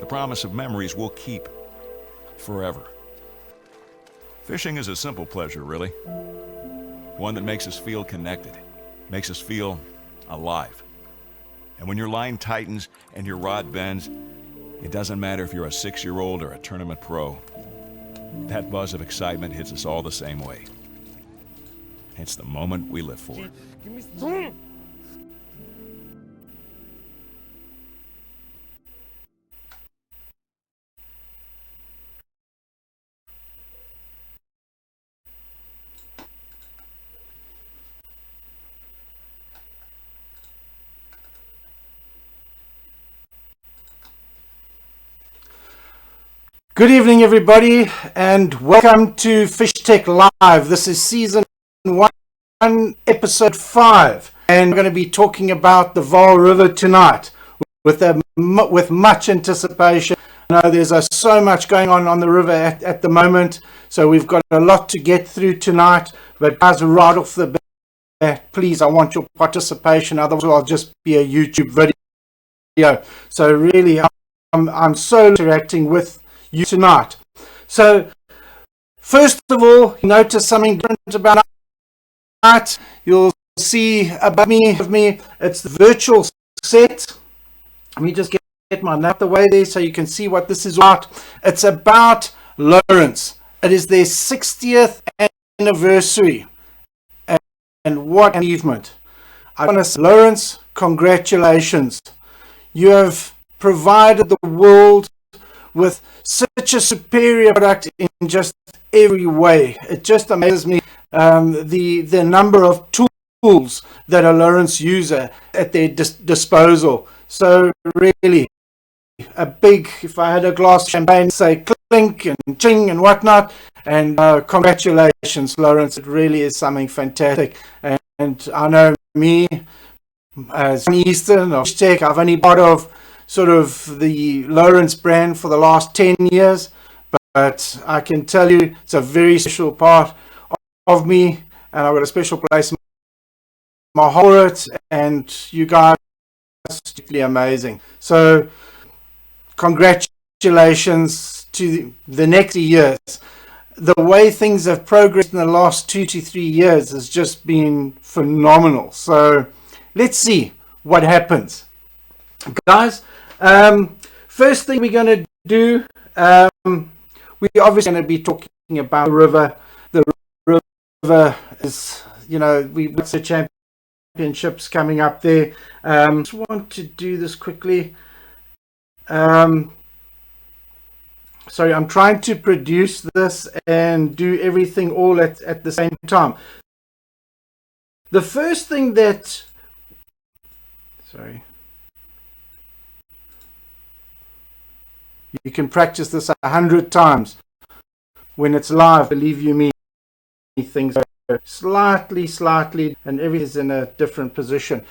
the promise of memories we'll keep forever. Fishing is a simple pleasure, really. One that makes us feel connected, makes us feel alive. And when your line tightens and your rod bends, it doesn't matter if you're a 6-year-old or a tournament pro. That buzz of excitement hits us all the same way. It's the moment we live for. Give me some. Good evening, everybody, and welcome to FishTec Live. This is season 1, episode 5, and we're going to be talking about the Vaal River tonight with much anticipation. I know there's so much going on the river at the moment, so we've got a lot to get through tonight. But guys, right off the bat, please, I want your participation. Otherwise, I'll just be a YouTube video. So really, I'm so interacting with you tonight. So first of all, notice something different about tonight. You'll see above me, it's the virtual set. Let me just get my note away there so you can see what this is about. It's about Lawrence. It is their 60th anniversary, and what an achievement. I want to say, Lawrence, congratulations. You have provided the world with such a superior product in just every way. It just amazes me the number of tools that a Lawrence user at their disposal. So really, a big, if I had a glass of champagne, say clink and ching and whatnot, and congratulations, Lawrence. It really is something fantastic. And I know me, as Eastern or FishTec, I've only part of sort of the Lawrence brand for the last 10 years, but I can tell you it's a very special part of me, and I've got a special place in my heart for it, and you guys are absolutely amazing. So congratulations to the next years. The way things have progressed in the last 2 to 3 years has just been phenomenal. So let's see what happens, guys. First thing we're going to do, we're obviously going to be talking about the river. The river is, you know, we've got the championships coming up there. Just want to do this quickly. Sorry, I'm trying to produce this and do everything all at the same time. The first thing that, sorry. You can practice this 100 times. When it's live, believe you me, things are slightly, and everything is in a different position.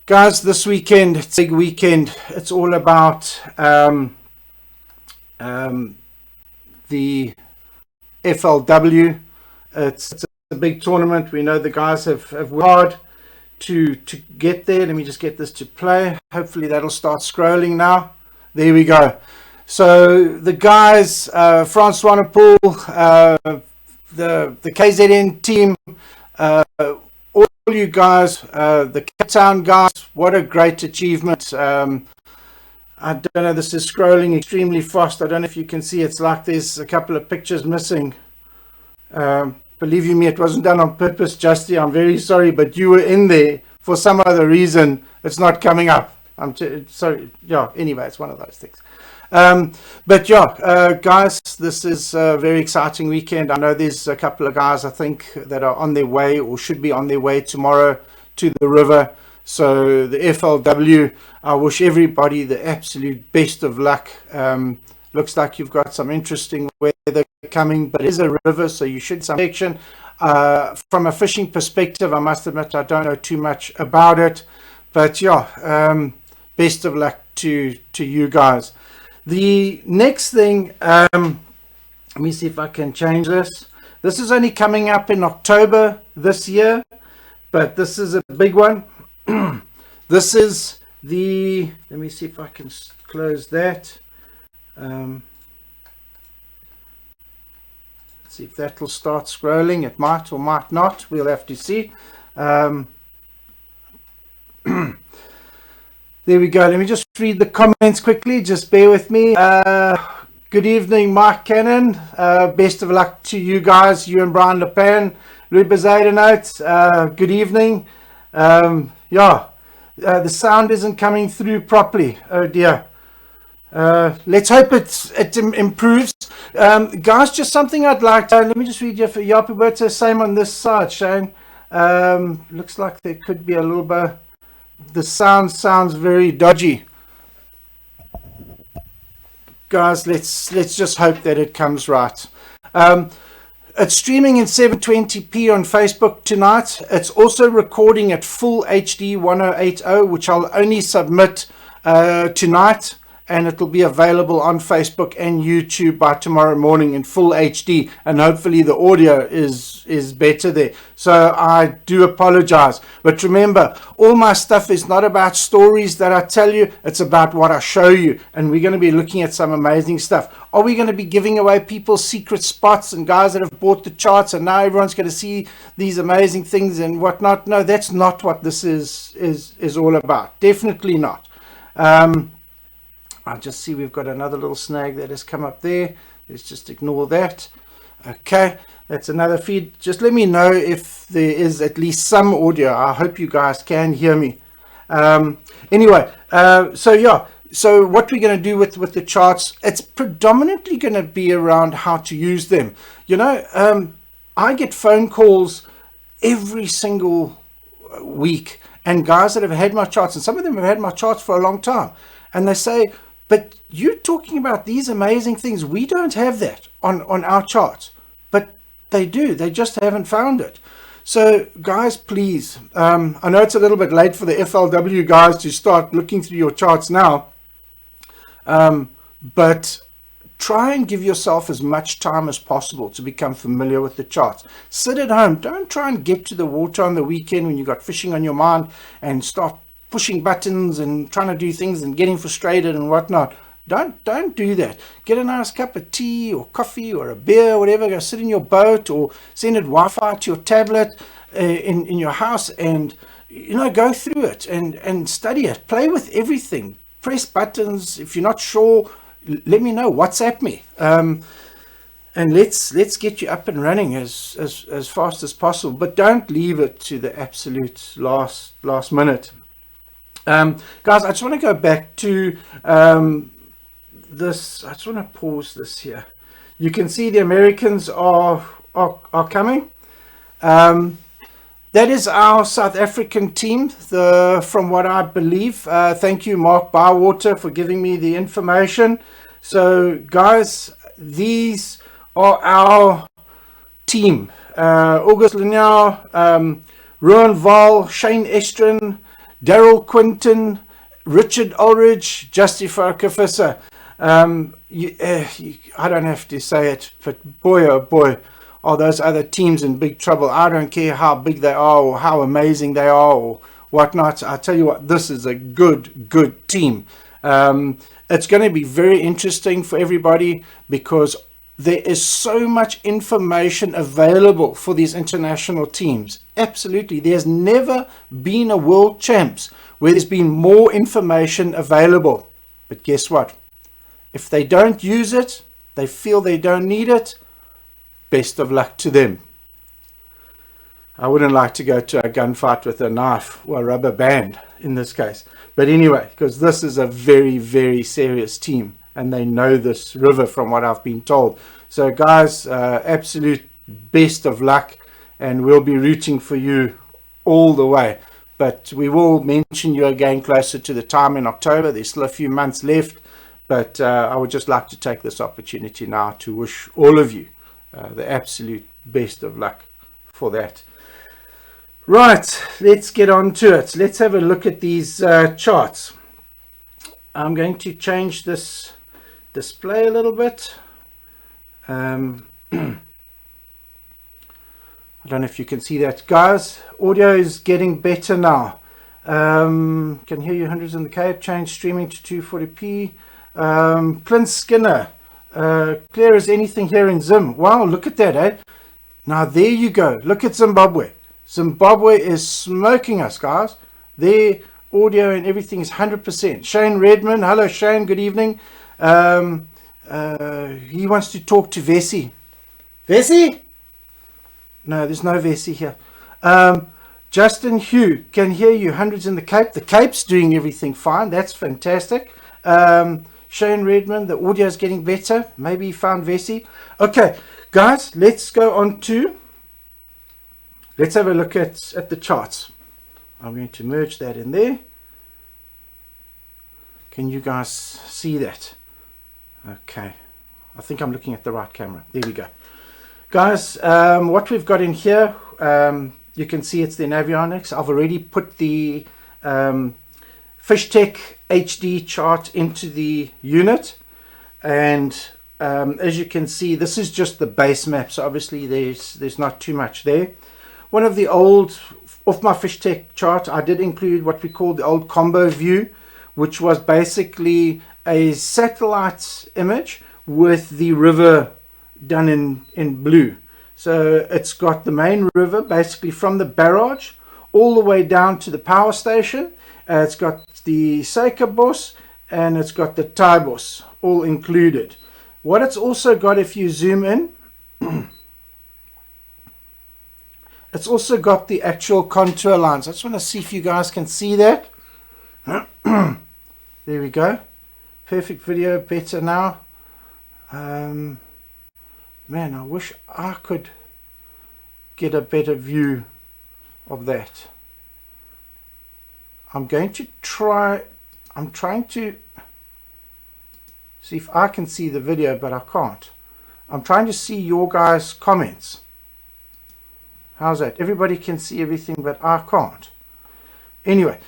Guys, this weekend, it's a big weekend. It's all about the FLW. It's a big tournament. We know the guys have worked hard to get there. Let me just get this to play. Hopefully that'll start scrolling now. There we go. So the guys, Francois Napoul, the KZN team, all you guys, the Cape Town guys, what a great achievement. I don't know, this is scrolling extremely fast. I don't know if you can see, it's like there's a couple of pictures missing. Believe you me, it wasn't done on purpose, Justy. I'm very sorry, but you were in there for some other reason. It's not coming up. I'm sorry. Yeah, anyway, it's one of those things. But yeah, guys, this is a very exciting weekend. I know there's a couple of guys, I think, that are on their way or should be on their way tomorrow to the river. So the FLW, I wish everybody the absolute best of luck. Looks like you've got some interesting weather coming, but it is a river, so you should some action. From a fishing perspective, I must admit I don't know too much about it, but yeah, best of luck to you guys. The next thing, let me see if I can change this. This is only coming up in October this year, but this is a big one. This is let me see if I can close that. Let's see if that will start scrolling. It might or might not. We'll have to see. There we go. Let me just read the comments quickly. Just bear with me. Good evening, Mike Cannon. Best of luck to you guys, you and Brian LePan. Louis Bazadenote, good evening. The sound isn't coming through properly. Oh dear. Let's hope it improves. Guys, just something I'd like to, let me just read you for Yapiberto. Same on this side, Shane. Looks like there could be a little bit. The sound sounds very dodgy. Guys, let's just hope that it comes right. It's streaming in 720p on Facebook tonight. It's also recording at full HD 1080, which I'll only submit tonight, and it'll be available on Facebook and YouTube by tomorrow morning in full HD, and hopefully the audio is better there. So I do apologize, but remember, all my stuff is not about stories that I tell you, it's about what I show you, and we're going to be looking at some amazing stuff. Are we going to be giving away people's secret spots and guys that have bought the charts and now everyone's going to see these amazing things and whatnot? No, that's not what this is all about. Definitely not. I just see we've got another little snag that has come up there. Let's just ignore that. Okay, that's another feed. Just let me know if there is at least some audio. I hope you guys can hear me. Anyway, so what we're going to do with the charts, it's predominantly going to be around how to use them. You know, I get phone calls every single week, and guys that have had my charts, and some of them have had my charts for a long time, and they say, but you're talking about these amazing things. We don't have that on our charts. But they do. They just haven't found it. So, guys, please. I know it's a little bit late for the FLW guys to start looking through your charts now. But try and give yourself as much time as possible to become familiar with the charts. Sit at home. Don't try and get to the water on the weekend when you've got fishing on your mind and start pushing buttons and trying to do things and getting frustrated and whatnot. Don't do that. Get a nice cup of tea or coffee or a beer or whatever. Go sit in your boat or send it Wi-Fi to your tablet in your house, and go through it and study it. Play with everything. Press buttons. If you're not sure, let me know. WhatsApp me. And let's get you up and running as fast as possible. But don't leave it to the absolute last minute. Guys, I just want to go back to this. I just want to pause this here. You can see the Americans are coming. That is our South African team, from what I believe. Thank you, Mark Bywater, for giving me the information. So, guys, these are our team. August Linnell, Rowan Vaal, Shane Estrin, Daryl Quinton, Richard Ulrich, Justify Kafissa. I don't have to say it, but boy, oh boy, are those other teams in big trouble. I don't care how big they are or how amazing they are or whatnot. I tell you what, this is a good team. It's going to be very interesting for everybody because there is so much information available for these international teams. Absolutely. There's never been a world champs where there's been more information available. But guess what? If they don't use it, they feel they don't need it, best of luck to them. I wouldn't like to go to a gunfight with a knife or a rubber band in this case. But anyway, because this is a very, very serious team. And they know this river from what I've been told. So guys, absolute best of luck, and we'll be rooting for you all the way. But we will mention you again closer to the time in October. There's still a few months left, but I would just like to take this opportunity now to wish all of you the absolute best of luck for that. Right, let's get on to it. Let's have a look at these charts. I'm going to change this display a little bit. I don't know if you can see that, guys. Audio is getting better now. Can hear you hundreds in the Cape. Change streaming to 240p. Clint Skinner. Clear as anything here in Zim. Wow, look at that, eh? Now there you go. Look at Zimbabwe. Zimbabwe is smoking us, guys. Their audio and everything is 100%. Shane Redmond. Hello, Shane. Good evening. He wants to talk to Vessi. Vessi? No, there's no Vessi here. Justin Hugh, can hear you hundreds in the Cape. The Cape's doing everything fine. That's fantastic. Shane Redmond, the audio is getting better. Maybe he found Vessi. Okay, guys, let's go on to, let's have a look at the charts. I'm going to merge that in there. Can you guys see that? Okay, I think I'm looking at the right camera. There we go. Guys, what we've got in here, you can see it's the Navionics. I've already put the FishTec HD chart into the unit, and as you can see, this is just the base map, so obviously there's not too much there. One of the old, off my FishTec chart, I did include what we call the old combo view, which was basically a satellite image with the river done in blue. So it's got the main river basically from the barrage all the way down to the power station. It's got the Suikerbos and it's got the Taibos all included. What it's also got, if you zoom in, it's also got the actual contour lines. I just want to see if you guys can see that. There we go. Perfect video, better now. Man, I wish I could get a better view of that. I'm trying to see if I can see the video, but I can't. I'm trying to see your guys' comments. How's that? Everybody can see everything, but I can't. Anyway,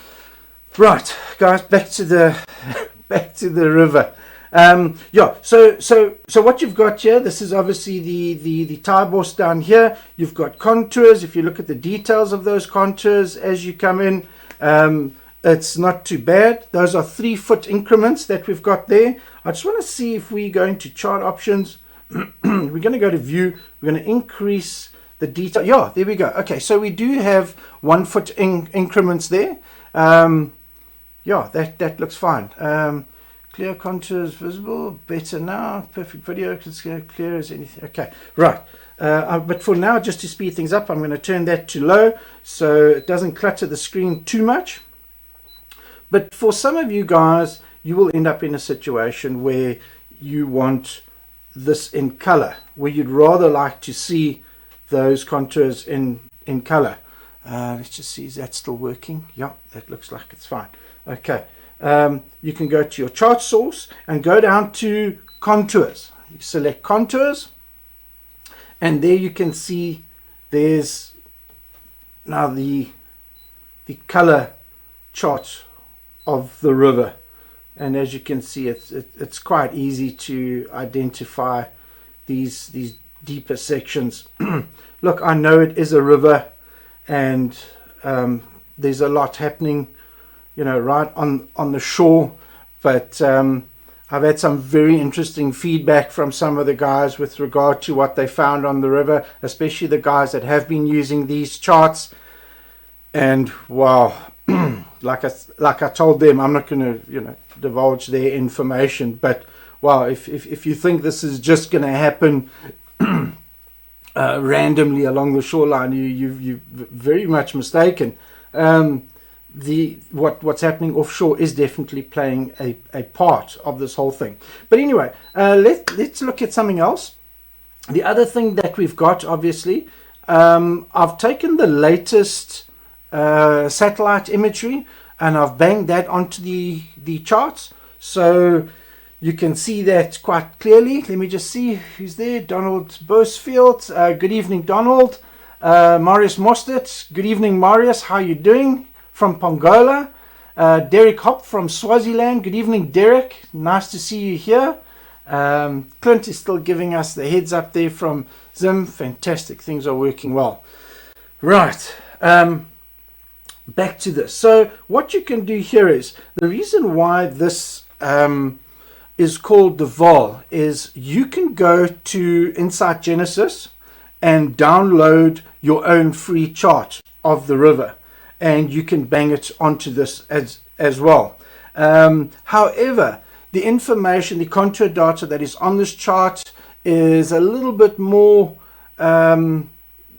right, guys, back to the back to the river. Yeah, so what you've got here, this is obviously the Taibos down here. You've got contours. If you look at the details of those contours as you come in, it's not too bad. Those are 3-foot increments that we've got there. I just want to see if we go into chart options. We're going to go to view. We're going to increase the detail. Yeah, there we go. Okay, so we do have 1-foot increments there. Yeah, that looks fine. Clear contours visible, better now, perfect video, it's clear as anything. Okay, right. But for now, just to speed things up, I'm going to turn that to low so it doesn't clutter the screen too much. But for some of you guys, you will end up in a situation where you want this in color, where you'd rather like to see those contours in color. Let's just see, is that still working? Yeah, that looks like it's fine. Okay. You can go to your chart source and go down to contours. You select contours, and there you can see there's now the color chart of the river, and as you can see, it's quite easy to identify these deeper sections. Look, I know it is a river, and there's a lot happening, you know, right on the shore, but I've had some very interesting feedback from some of the guys with regard to what they found on the river, especially the guys that have been using these charts. And wow, like I told them, I'm not going to, you know, divulge their information, but wow, if you think this is just going to happen randomly along the shoreline, you're very much mistaken. What's happening offshore is definitely playing a part of this whole thing. But anyway, let's look at something else. The other thing that we've got, obviously, I've taken the latest satellite imagery and I've banged that onto the charts, so you can see that quite clearly. Let me just see who's there. Donald Bosefield. Good evening, Donald. Marius Mostert. Good evening, Marius. How are you doing? From Pongola. Derek Hop from Swaziland. Good evening, Derek. Nice to see you here. Clint is still giving us the heads up there from Zim. Fantastic. Things are working well. Right. back to this. So what you can do here is, the reason why this is called the Vaal is you can go to Insight Genesis and download your own free chart of the river, and you can bang it onto this as well. However, the information, the contour data that is on this chart is a little bit more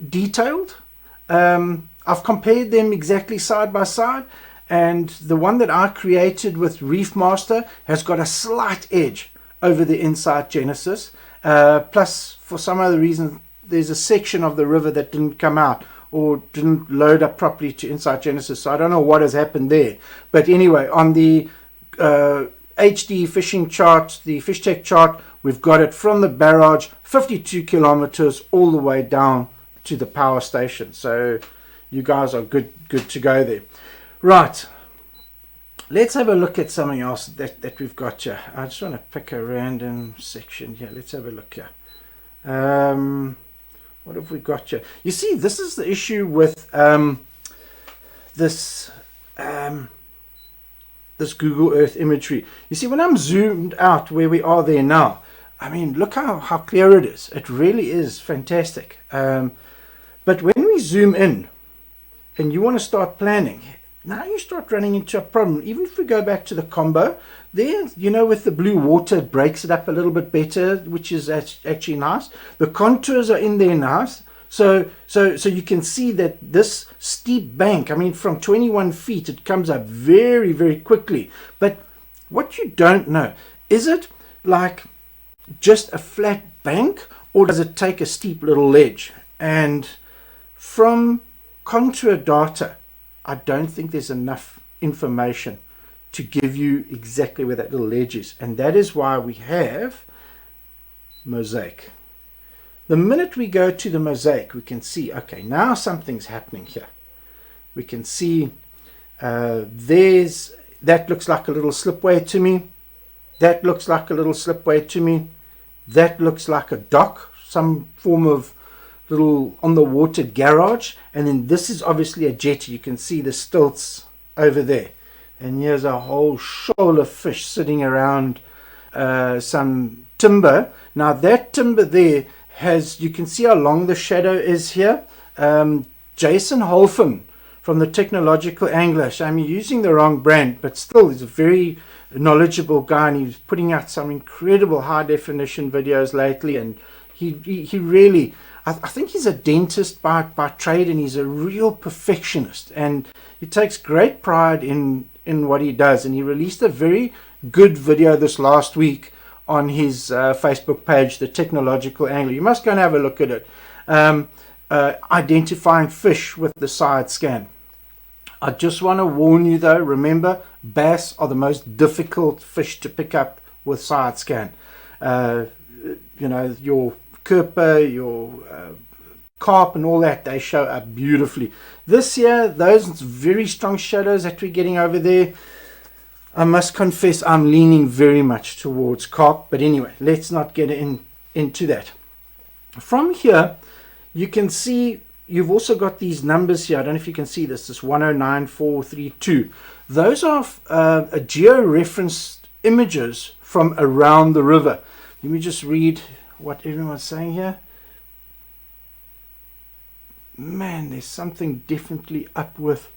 detailed. I've compared them exactly side by side, and the one that I created with Reef Master has got a slight edge over the Insight Genesis. Plus, for some other reason, there's a section of the river that didn't come out or didn't load up properly to Insight Genesis. So I don't know what has happened there. But anyway, on the HD fishing chart, the FishTec chart, we've got it from the barrage, 52 kilometers all the way down to the power station. So you guys are good to go there. Right, let's have a look at something else that we've got here. I just want to pick a random section here. Let's have a look here. What have we got here? You see, this is the issue with this Google Earth imagery. You see, when I'm zoomed out where we are there now, I mean, look how clear it is. It really is fantastic. But when we zoom in and you want to start planning, now you start running into a problem. Even if we go back to the combo, there, you know, with the blue water, it breaks it up a little bit better, which is actually nice. The contours are in there nice. So you can see that this steep bank, I mean, from 21 feet, it comes up very, very quickly. But what you don't know, is it like just a flat bank, or does it take a steep little ledge? And from contour data, I don't think there's enough information to give you exactly where that little ledge is. And that is why we have mosaic. The minute we go to the mosaic, we can see, okay, now something's happening here. We can see that looks like a little slipway to me. That looks like a little slipway to me. That looks like a dock, some form of little on the water garage. And then this is obviously a jetty. You can see the stilts over there. And here's a whole shoal of fish sitting around some timber. Now that timber there has, you can see how long the shadow is here. Jason Holfen from the Technological Angler. I'm using the wrong brand, but still he's a very knowledgeable guy, and he's putting out some incredible high definition videos lately. And he really, I think he's a dentist by trade, and he's a real perfectionist, and he takes great pride in what he does. And he released a very good video this last week on his Facebook page, The Technological Angler. You must go and have a look at it. Identifying fish with the side scan. I just want to warn you though, remember, bass are the most difficult fish to pick up with side scan. You know, your kerper, your carp and all that, they show up beautifully. This year, those very strong shadows that we're getting over there, I must confess I'm leaning very much towards carp. But anyway, let's not get into that. From here, you can see you've also got these numbers here. I don't know if you can see this 109432. Those are geo-referenced images from around the river. Let me just read what everyone's saying here. Man, there's something definitely up with.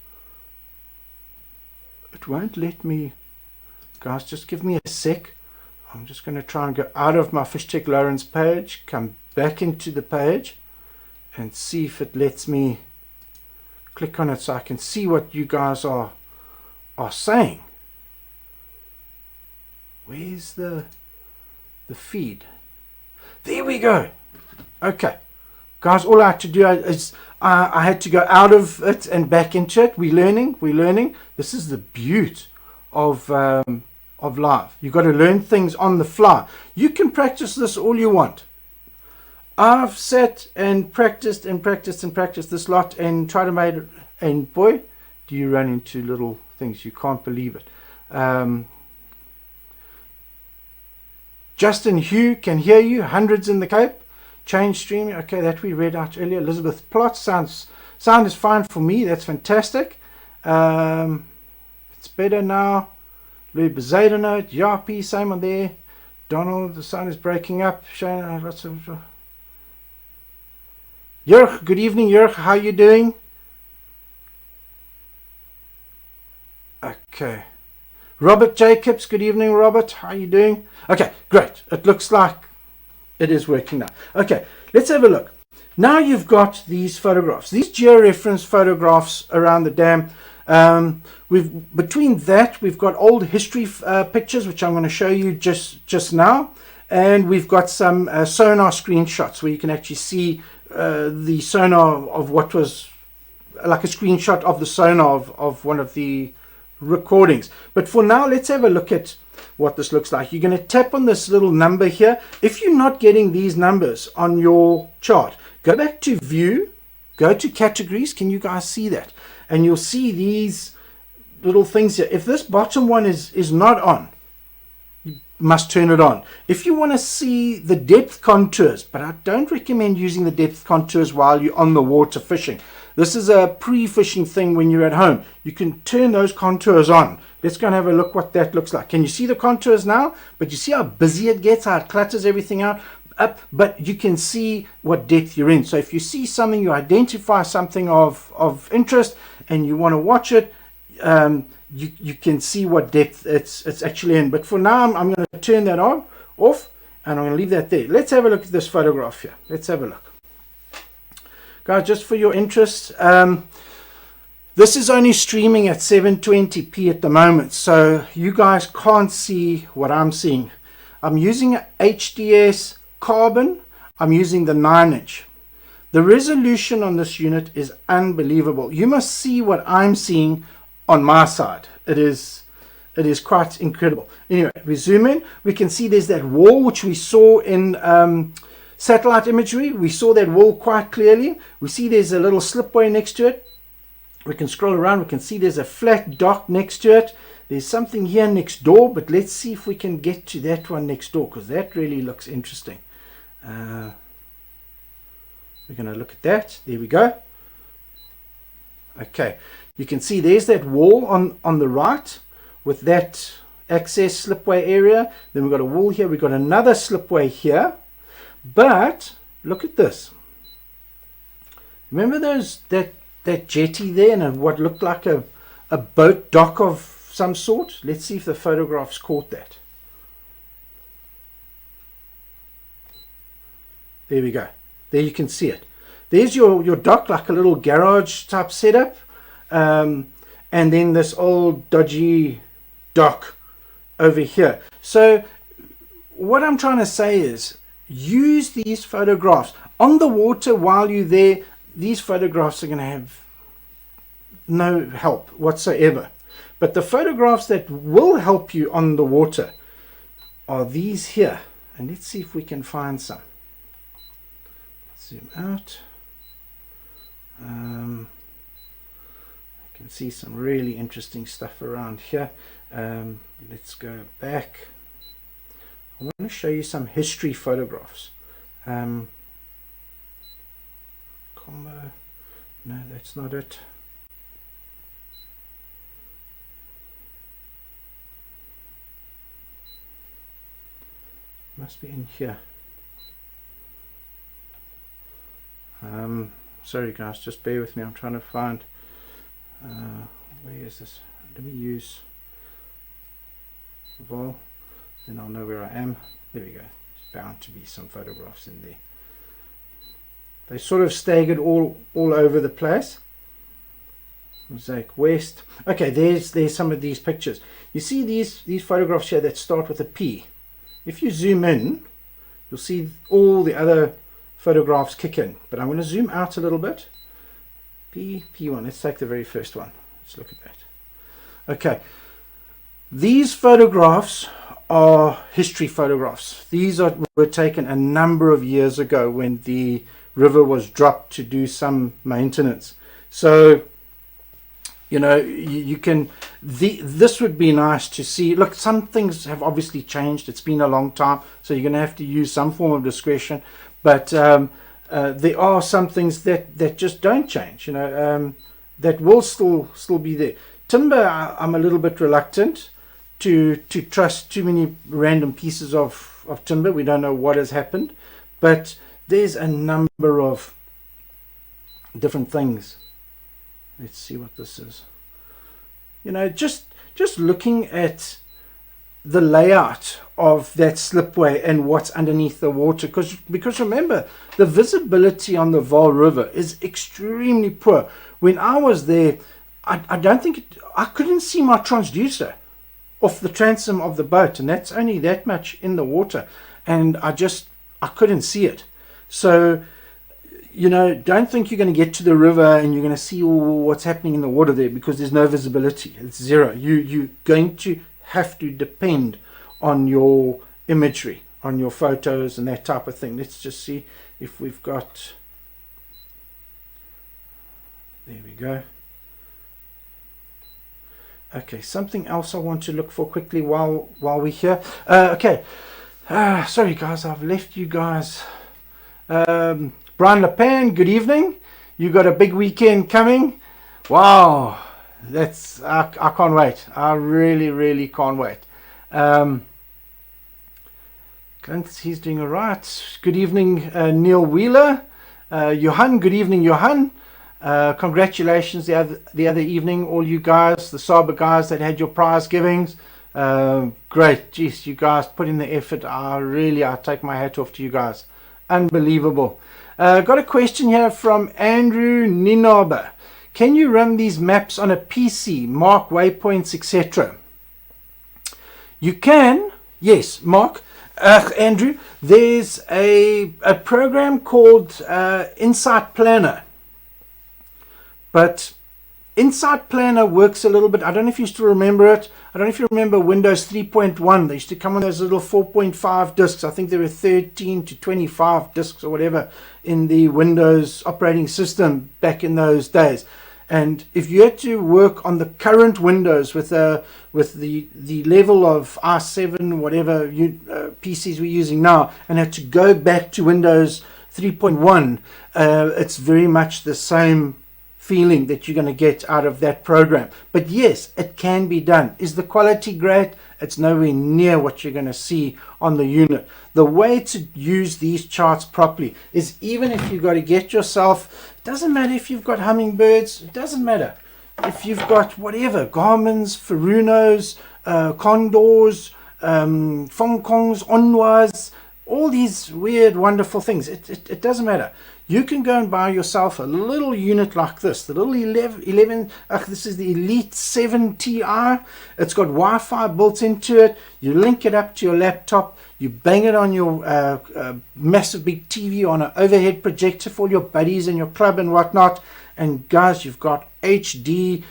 It won't let me. Guys, just give me a sec. I'm just going to try and go out of my FishTec Lawrence page, come back into the page, and see if it lets me click on it so I can see what you guys are saying. Where's the feed? There we go. Okay, guys, all I had to do is I had to go out of it and back into it. We're learning. This is the beauty of live. You've got to learn things on the fly. You can practice this all you want. I've sat and practiced this lot and tried to make it, and boy, do you run into little things. You can't believe it. Justin Hugh can hear you. Hundreds in the Cape. Change streaming. Okay, that we read out earlier. Elizabeth Plot. Sound is fine for me. That's fantastic. It's better now. Louis Bezada note. Yapi, same on there. Donald, the sun is breaking up. Shane, lots of... Jurg, good evening, Jurg. How are you doing? Okay. Robert Jacobs, good evening, Robert. How are you doing? Okay, great. It looks like it is working now. Okay, let's have a look. Now you've got these photographs, these georeference photographs around the dam. Between that, we've got old history pictures, which I'm going to show you just now. And we've got some sonar screenshots where you can actually see the sonar of what was like a screenshot of the sonar of one of the recordings. But for now, let's have a look at what this looks like. You're going to tap on this little number here. If you're not getting these numbers on your chart, go back to view, go to categories. Can you guys see that? And you'll see these little things here. If this bottom one is not on, you must turn it on. If you want to see the depth contours, but I don't recommend using the depth contours while you're on the water fishing. This is a pre-fishing thing when you're at home. You can turn those contours on. Let's go and have a look what that looks like. Can you see the contours now? But you see how busy it gets, how it clutters everything out up, but you can see what depth you're in. So if you see something, you identify something of interest and you want to watch it, you can see what depth it's actually in. But for now, I'm going to turn that off and I'm going to leave that there. Let's have a look at this photograph here. Let's have a look. Guys, just for your interest, this is only streaming at 720p at the moment, so you guys can't see what I'm seeing. I'm using HDS carbon. I'm using the 9-inch. The resolution on this unit is unbelievable. You must see what I'm seeing on my side. It is quite incredible. Anyway, we zoom in. We can see there's that wall which we saw in satellite imagery. We saw that wall quite clearly. We see there's a little slipway next to it. We can scroll around. We can see there's a flat dock next to it. There's something here next door, but let's see if we can get to that one next door, because that really looks interesting. We're going to look at that. There we go. Okay, you can see there's that wall on the right with that access slipway area. Then we've got a wall here. We've got another slipway here. But look at this. Remember that jetty there and what looked like a boat dock of some sort? Let's see if the photographs caught that. There we go. There you can see it. There's your dock, like a little garage type setup. And then this old dodgy dock over here. So what I'm trying to say is, use these photographs on the water while you're there. These photographs are going to have no help whatsoever, but the photographs that will help you on the water are these here. And let's see if we can find some. Zoom out. I can see some really interesting stuff around here. Let's go back. I want to show you some history photographs. Combo. No, that's not it. Must be in here. Sorry guys, just bear with me. I'm trying to find. Where is this? Let me use Vaal. Then I'll know where I am. There we go. There's bound to be some photographs in there. They sort of staggered all over the place. Mosaic West. Okay, there's some of these pictures. You see these photographs here that start with a P. If you zoom in, you'll see all the other photographs kick in. But I'm going to zoom out a little bit. P1. Let's take the very first one. Let's look at that. Okay. These photographs are history photographs. These were taken a number of years ago when the river was dropped to do some maintenance. So, you know, you can, this would be nice to see. Look, some things have obviously changed. It's been a long time, so you're going to have to use some form of discretion. But there are some things that just don't change. You know, that will still be there. Timber, I'm a little bit reluctant to trust too many random pieces of timber. We don't know what has happened, but there's a number of different things. Let's see what this is. Just looking at the layout of that slipway and what's underneath the water, because remember, the visibility on the Vaal River is extremely poor. When I was there, I don't think I couldn't see my transducer off the transom of the boat, and that's only that much in the water, and I couldn't see it. So don't think you're going to get to the river and you're going to see all what's happening in the water there, because there's no visibility. It's zero. You're going to have to depend on your imagery, on your photos and that type of thing. Let's just see if we've got, there we go. Okay, something else I want to look for quickly while we're here. Okay, sorry guys, I've left you guys. Brian Lepan, good evening. You got a big weekend coming. Wow, I can't wait. I really can't wait. He's doing all right. Good evening, Neil Wheeler. Johan, good evening, Johan. Congratulations the other evening, all you guys, the Saber guys that had your prize givings. Great. Jeez, you guys put in the effort. I take my hat off to you guys. Unbelievable. Got a question here from Andrew Ninoba. Can you run these maps on a PC, mark waypoints, etc.? You can, yes, Mark. Andrew, there's a program called Insight Planner. But Insight Planner works a little bit. I don't know if you still remember it. I don't know if you remember Windows 3.1. They used to come on those little 4.5 disks. I think there were 13 to 25 disks or whatever in the Windows operating system back in those days. And if you had to work on the current Windows with the level of i7, whatever PCs we're using now, and had to go back to Windows 3.1, it's very much the same feeling that you're going to get out of that program. But yes, it can be done. Is the quality great? It's nowhere near what you're going to see on the unit. The way to use these charts properly is, even if you've got to get yourself, it doesn't matter if you've got hummingbirds, it doesn't matter if you've got whatever, Garmins, Furunos, Condors, Fongkongs, Onwas, all these weird wonderful things. It doesn't matter. You can go and buy yourself a little unit like this, the little 11 this is the Elite 7 Ti. It's got Wi-Fi built into it. You link it up to your laptop, you bang it on your massive big TV on an overhead projector for your buddies and your club and whatnot, and guys, you've got HD,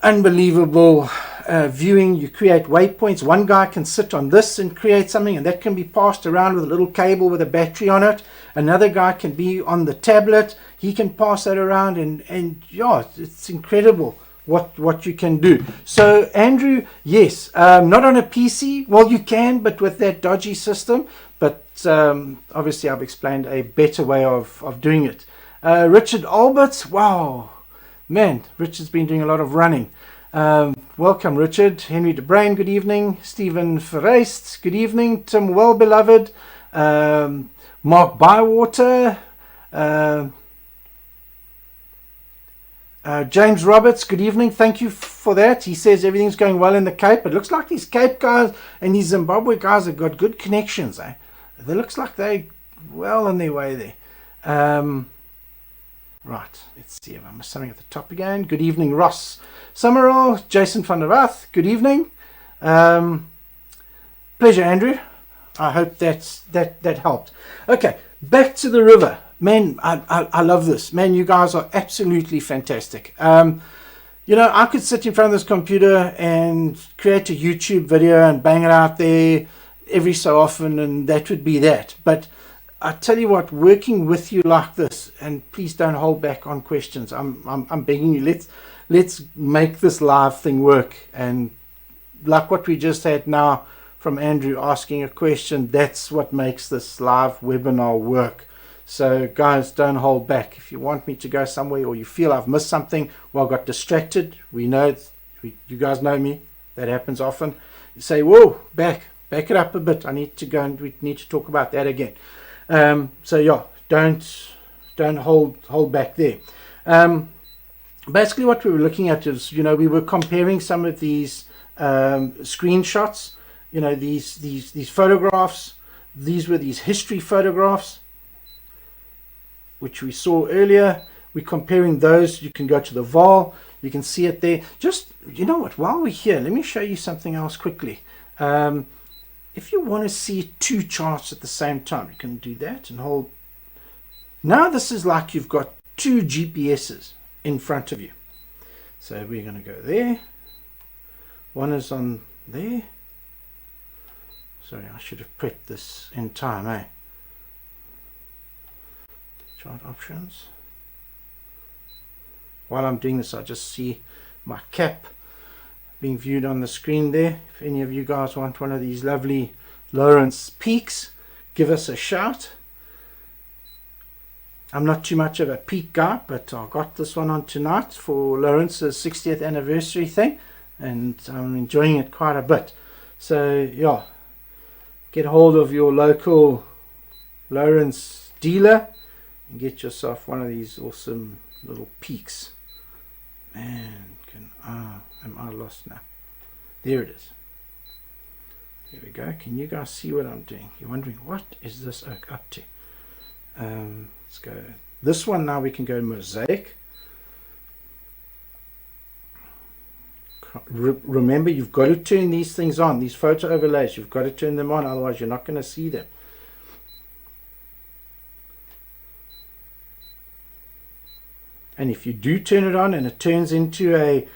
unbelievable viewing. You create waypoints. One guy can sit on this and create something, and that can be passed around with a little cable with a battery on it. Another guy can be on the tablet. He can pass that around, and yeah, it's incredible what you can do. So Andrew, yes, not on a PC. Well, you can, but with that dodgy system. But obviously I've explained a better way of doing it. Richard Albert, wow, man, Richard's been doing a lot of running. Welcome, Richard. Henry De Bruin, good evening. Stephen Verreist, good evening. Tim Well-Beloved, Mark Bywater, James Roberts, good evening. Thank you for that. He says everything's going well in the Cape. It looks like these Cape guys and these Zimbabwe guys have got good connections. It looks like they're well on their way there. Right, let's see if I missed something at the top again. Good evening, Ross Summerall, Jason van der Rath, good evening. Pleasure, Andrew. I hope that helped. Okay, back to the river. Man, I love this. Man, you guys are absolutely fantastic. I could sit in front of this computer and create a YouTube video and bang it out there every so often, and that would be that. But I tell you what, working with you like this, and please don't hold back on questions. I'm begging you. Let's make this live thing work. And like what we just had now from Andrew asking a question, that's what makes this live webinar work. So guys, don't hold back. If you want me to go somewhere, or you feel I've missed something, well, I got distracted, you guys know me, that happens often. You say, whoa, back it up a bit, I need to go, and we need to talk about that again. So yeah, don't hold back there. Basically what we were looking at is, we were comparing some of these screenshots, these photographs. These were these history photographs which we saw earlier. We're comparing those. You can go to the Vaal, you can see it there. Just, while we're here, let me show you something else quickly. If you want to see two charts at the same time, you can do that and hold. Now this is like you've got two GPSs in front of you. So we're going to go there. One is on there. Sorry, I should have prepped this in time, eh? Chart options. While I'm doing this, I just see my cap being viewed on the screen there. If any of you guys want one of these lovely Lawrence peaks, give us a shout. I'm not too much of a peak guy, but I got this one on tonight for Lawrence's 60th anniversary thing, and I'm enjoying it quite a bit. So yeah, get hold of your local Lawrence dealer and get yourself one of these awesome little peaks. Man, am I lost now? There it is. There we go. Can you guys see what I'm doing? You're wondering, what is this oak up to? Let's go. This one now we can go mosaic. Remember, you've got to turn these things on, these photo overlays. You've got to turn them on, otherwise you're not going to see them. And if you do turn it on and it turns into a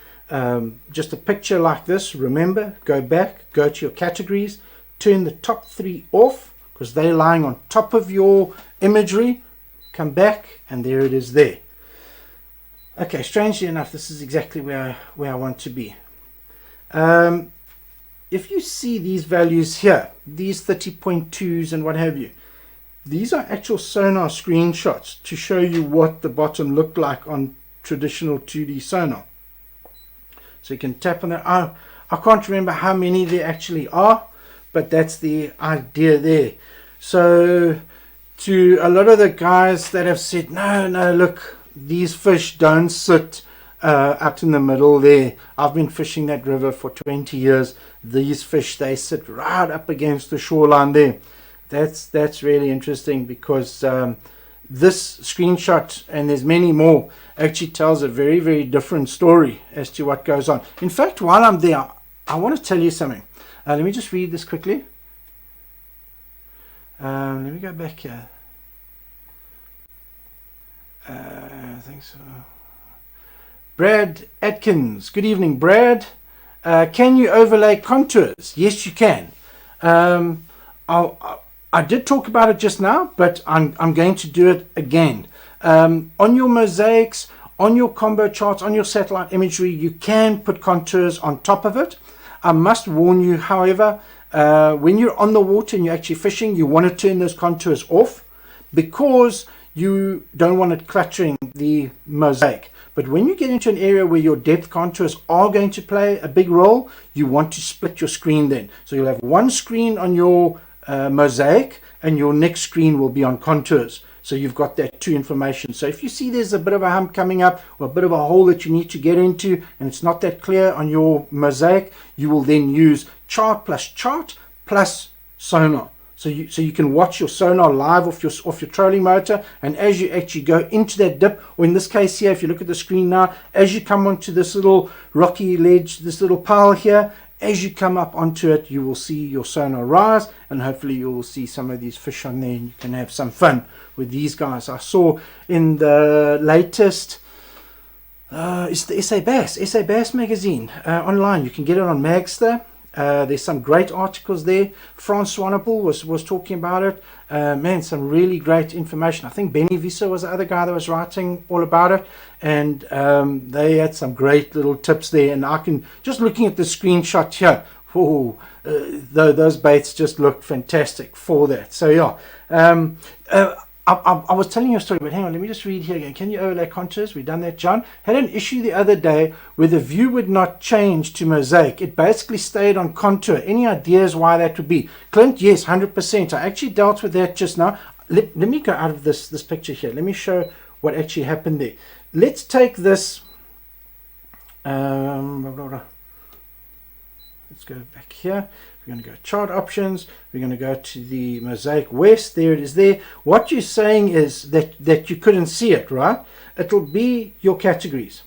just a picture like this, remember, go back, go to your categories, turn the top three off because they're lying on top of your imagery. Come back, and there it is there. Okay, strangely enough, this is exactly where I want to be. If you see these values here, these 30.2s and what have you, these are actual sonar screenshots to show you what the bottom looked like on traditional 2D sonar. So you can tap on that. I can't remember how many there actually are, but that's the idea there. So to a lot of the guys that have said, no, look, these fish don't sit up in the middle there. I've been fishing that river for 20 years. These fish, they sit right up against the shoreline there. That's really interesting, because this screenshot, and there's many more, actually tells a very, very different story as to what goes on. In fact, while I'm there, I want to tell you something. Let me just read this quickly. Let me go back here. I think so. Brad Atkins. Good evening, Brad. Can you overlay contours? Yes, you can. I did talk about it just now, but I'm going to do it again. On your mosaics, on your combo charts, on your satellite imagery, you can put contours on top of it. I must warn you, however, when you're on the water and you're actually fishing, you want to turn those contours off, because you don't want it cluttering the mosaic. But when you get into an area where your depth contours are going to play a big role, you want to split your screen then. So you'll have one screen on your mosaic, and your next screen will be on contours. So you've got that two information. So if you see there's a bit of a hump coming up, or a bit of a hole that you need to get into, and it's not that clear on your mosaic, you will then use chart plus sonar. So you can watch your sonar live off your trolling motor, and as you actually go into that dip, or in this case here, if you look at the screen now, as you come onto this little rocky ledge, this little pile here, as you come up onto it, you will see your sonar rise, and hopefully you will see some of these fish on there, and you can have some fun with these guys. I saw in the latest, it's the SA Bass magazine online. You can get it on Magster. There's some great articles there. Frans Swanepoel was talking about it. Man, some really great information. I think Benny Visa was the other guy that was writing all about it, and they had some great little tips there. And I can, just looking at the screenshot here, those baits just look fantastic for that. So yeah, I was telling you a story, but hang on, let me just read here again. Can you overlay contours? We've done that, John. Had an issue the other day where the view would not change to mosaic. It basically stayed on contour. Any ideas why that would be? Clint, yes, 100%. I actually dealt with that just now. Let me go out of this picture here. Let me show what actually happened there. Let's take this. Let's go back here. We're going to go chart options. We're going to go to the mosaic west. There it is there. What you're saying is that you couldn't see it, right? It'll be your categories.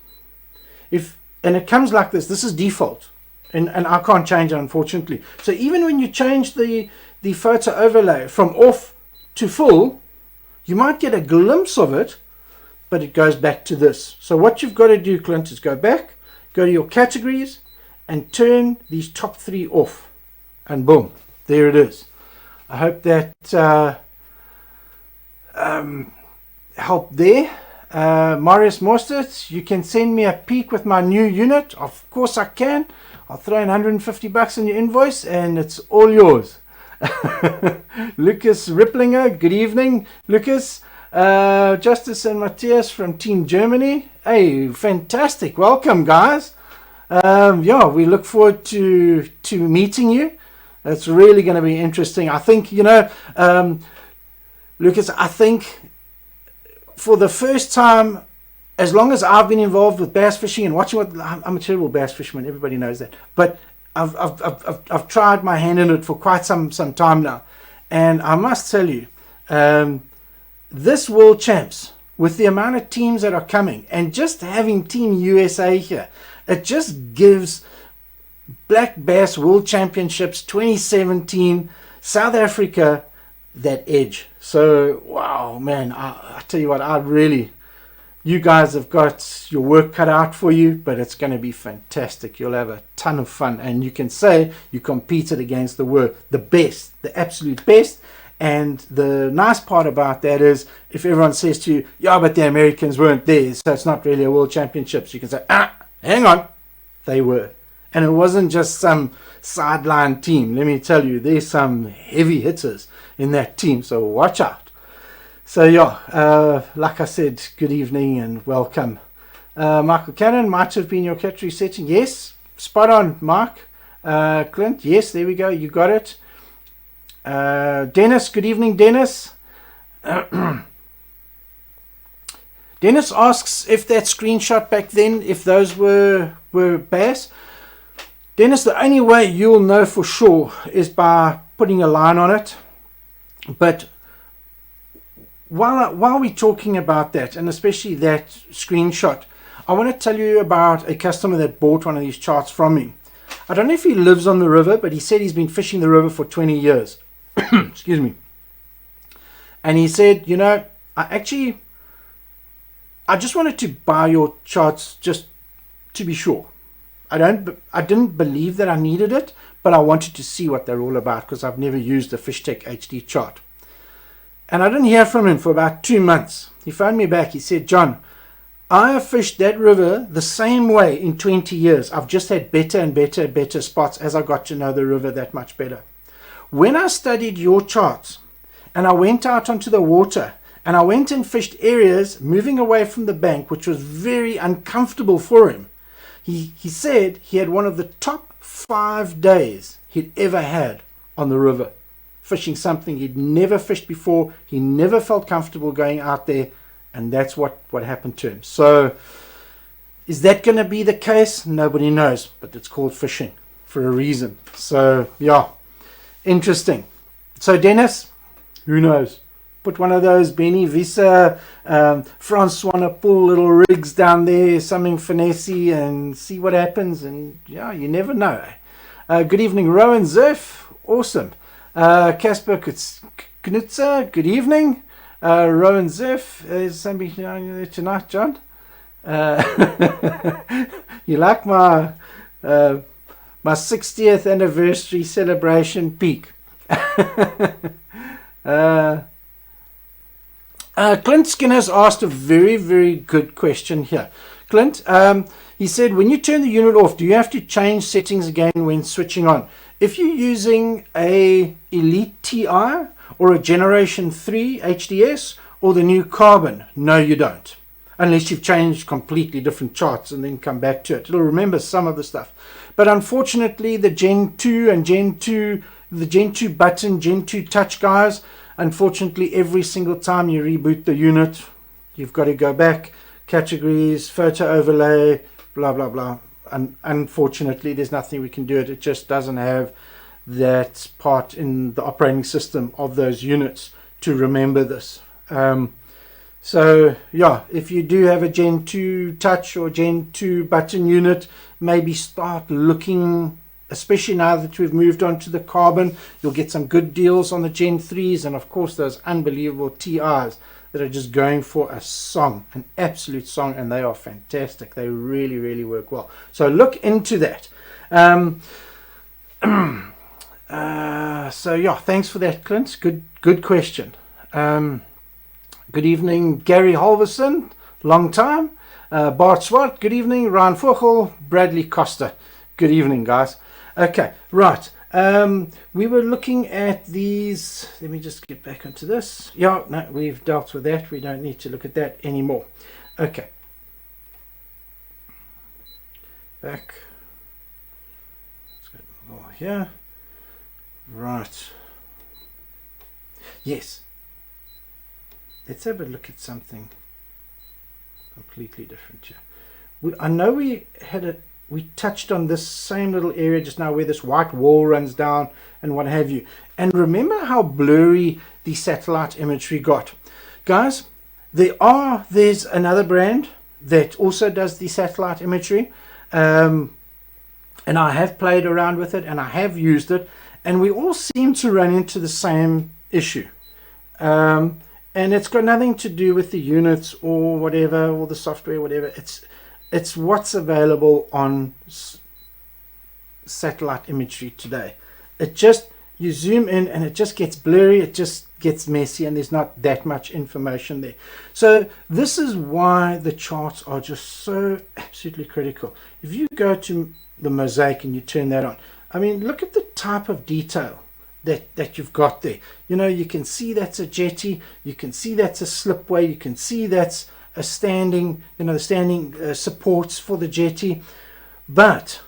And it comes like this. This is default. And I can't change it, unfortunately. So even when you change the photo overlay from off to full, you might get a glimpse of it, but it goes back to this. So what you've got to do, Clint, is go back, go to your categories, and turn these top 3 off. And boom, there it is. I hope that helped there. Marius Mostert, you can send me a peek with my new unit. Of course I can. I'll throw in $150 in your invoice and it's all yours. Lucas Ripplinger, good evening, Lucas. Justice and Matthias from Team Germany. Hey, fantastic. Welcome, guys. Yeah, we look forward to meeting you. It's really going to be interesting. I think, Lucas, I think for the first time, as long as I've been involved with bass fishing and watching I'm a terrible bass fisherman, everybody knows that. But I've tried my hand in it for quite some time now. And I must tell you, this World Champs, with the amount of teams that are coming, and just having Team USA here, it just gives Black Bass World Championships 2017 South Africa that edge. So, wow, man, I tell you what, you guys have got your work cut out for you, but it's going to be fantastic. You'll have a ton of fun, and you can say you competed against the best, the absolute best. And the nice part about that is, if everyone says to you, yeah, but the Americans weren't there, so it's not really a World Championships, you can say, hang on, they were. And it wasn't just some sideline team. Let me tell you, there's some heavy hitters in that team, so watch out. So yeah, like I said, good evening and welcome. Michael Cannon, might have been your category setting. Yes, spot on, Mark. Clint, yes, there we go, you got it. Dennis, good evening, Dennis. Dennis asks if that screenshot back then, if those were bass. Dennis, the only way you'll know for sure is by putting a line on it. But while we're talking about that, and especially that screenshot, I want to tell you about a customer that bought one of these charts from me. I don't know if he lives on the river, but he said he's been fishing the river for 20 years. Excuse me. And he said, I just wanted to buy your charts just to be sure. I didn't believe that I needed it, but I wanted to see what they're all about because I've never used a FishTec HD chart. And I didn't hear from him for about 2 months. He phoned me back. He said, John, I have fished that river the same way in 20 years. I've just had better and better spots as I got to know the river that much better. When I studied your charts and I went out onto the water and I went and fished areas moving away from the bank, which was very uncomfortable for him, he said he had one of the top 5 days he'd ever had on the river, fishing something he'd never fished before. He never felt comfortable going out there, and that's what happened to him. So is that going to be the case? Nobody knows, but it's called fishing for a reason. So yeah, interesting. So Dennis, who knows? Put one of those Benny Visa, Francois Pool little rigs down there, something finessey, and see what happens. And yeah, you never know. Good evening, Rowan Zerf. Awesome. Casper Knutzer, good evening. Rowan Zerf, is somebody there tonight, John? You like my 60th anniversary celebration peak? Clint Skinner's asked a very, very good question here. Clint, he said, when you turn the unit off, do you have to change settings again when switching on? If you're using a Elite TI or a Generation 3 HDS or the new carbon? No, you don't. Unless you've changed completely different charts and then come back to it. It'll remember some of the stuff. But unfortunately, the Gen 2 and the Gen 2 button, Gen 2 touch guys, unfortunately, every single time you reboot the unit, you've got to go back, categories, photo overlay, blah, blah, blah. And unfortunately, there's nothing we can do. It just doesn't have that part in the operating system of those units to remember this. So yeah, if you do have a Gen 2 touch or Gen 2 button unit, maybe start looking, especially now that we've moved on to the carbon. You'll get some good deals on the Gen 3s, and of course those unbelievable TIs that are just going for a song, an absolute song, and they are fantastic. They really, really work well. So look into that. So yeah, thanks for that, Clint. Good question. Good evening, Gary Halverson, long time. Bart Swart, good evening. Ryan Vogel, Bradley Costa, good evening, guys. Okay, right. We were looking at these. Let me just get back onto this. Yeah, no, we've dealt with that. We don't need to look at that anymore. Okay. Back. Let's go over here. Right. Yes. Let's have a look at something completely different here. I know we touched on this same little area just now where this white wall runs down and what have you. And remember how blurry the satellite imagery got. Guys, there's another brand that also does the satellite imagery. And I have played around with it and I have used it. And we all seem to run into the same issue. And it's got nothing to do with the units or whatever, or the software, whatever. It's what's available on satellite imagery today. It just, you zoom in and it just gets blurry, it just gets messy, and there's not that much information there. So this is why the charts are just so absolutely critical. If you go to the mosaic and you turn that on, I mean, look at the type of detail that you've got there. You know, you can see that's a jetty, you can see that's a slipway, you can see that's a standing, you know, the standing supports for the jetty. But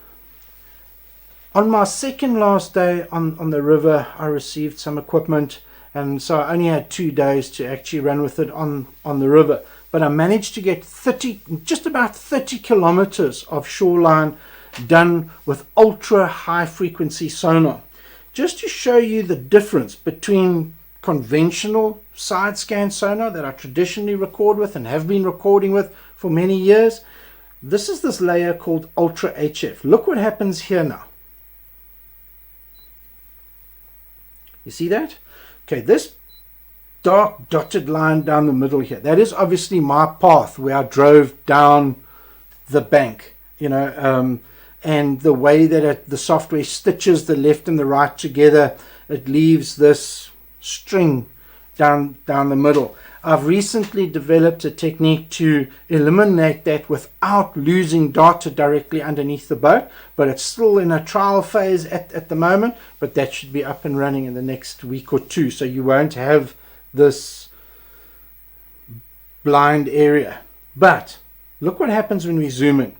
on my second last day on the river, I received some equipment, and so I only had 2 days to actually run with it on the river. But I managed to get just about 30 kilometers of shoreline done with ultra high frequency sonar. Just to show you the difference between conventional side scan sonar that I traditionally record with and have been recording with for many years. This is this layer called Ultra HF. Look what happens here now. You see that? Okay, this dark dotted line down the middle here, that is obviously my path where I drove down the bank, you know, and the way that the software stitches the left and the right together, it leaves this string down the middle. I've recently developed a technique to eliminate that without losing data directly underneath the boat, but it's still in a trial phase at the moment, but that should be up and running in the next week or two, so you won't have this blind area. But look what happens when we zoom in.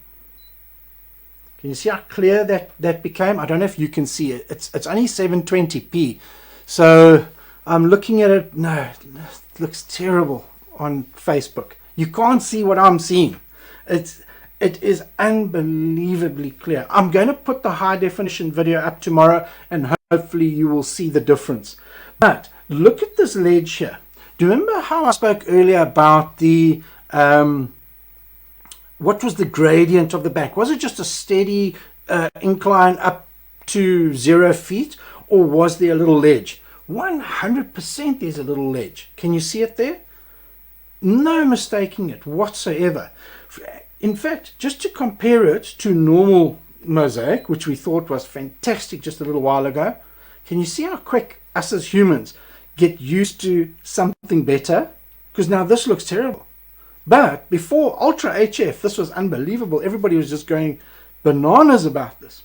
Can you see how clear that became? I don't know if you can see it. It's only 720p. So I'm looking at it. No, it looks terrible on Facebook. You can't see what I'm seeing. It is unbelievably clear. I'm going to put the high definition video up tomorrow, and hopefully you will see the difference. But look at this ledge here. Do you remember how I spoke earlier about the what was the gradient of the bank? Was it just a steady incline up to 0 feet, or was there a little ledge? 100% there's a little ledge. Can you see it there? No mistaking it whatsoever. In fact, just to compare it to normal mosaic, which we thought was fantastic just a little while ago, can you see how quick us as humans get used to something better? Because now this looks terrible. But before Ultra HF, this was unbelievable. Everybody was just going bananas about this.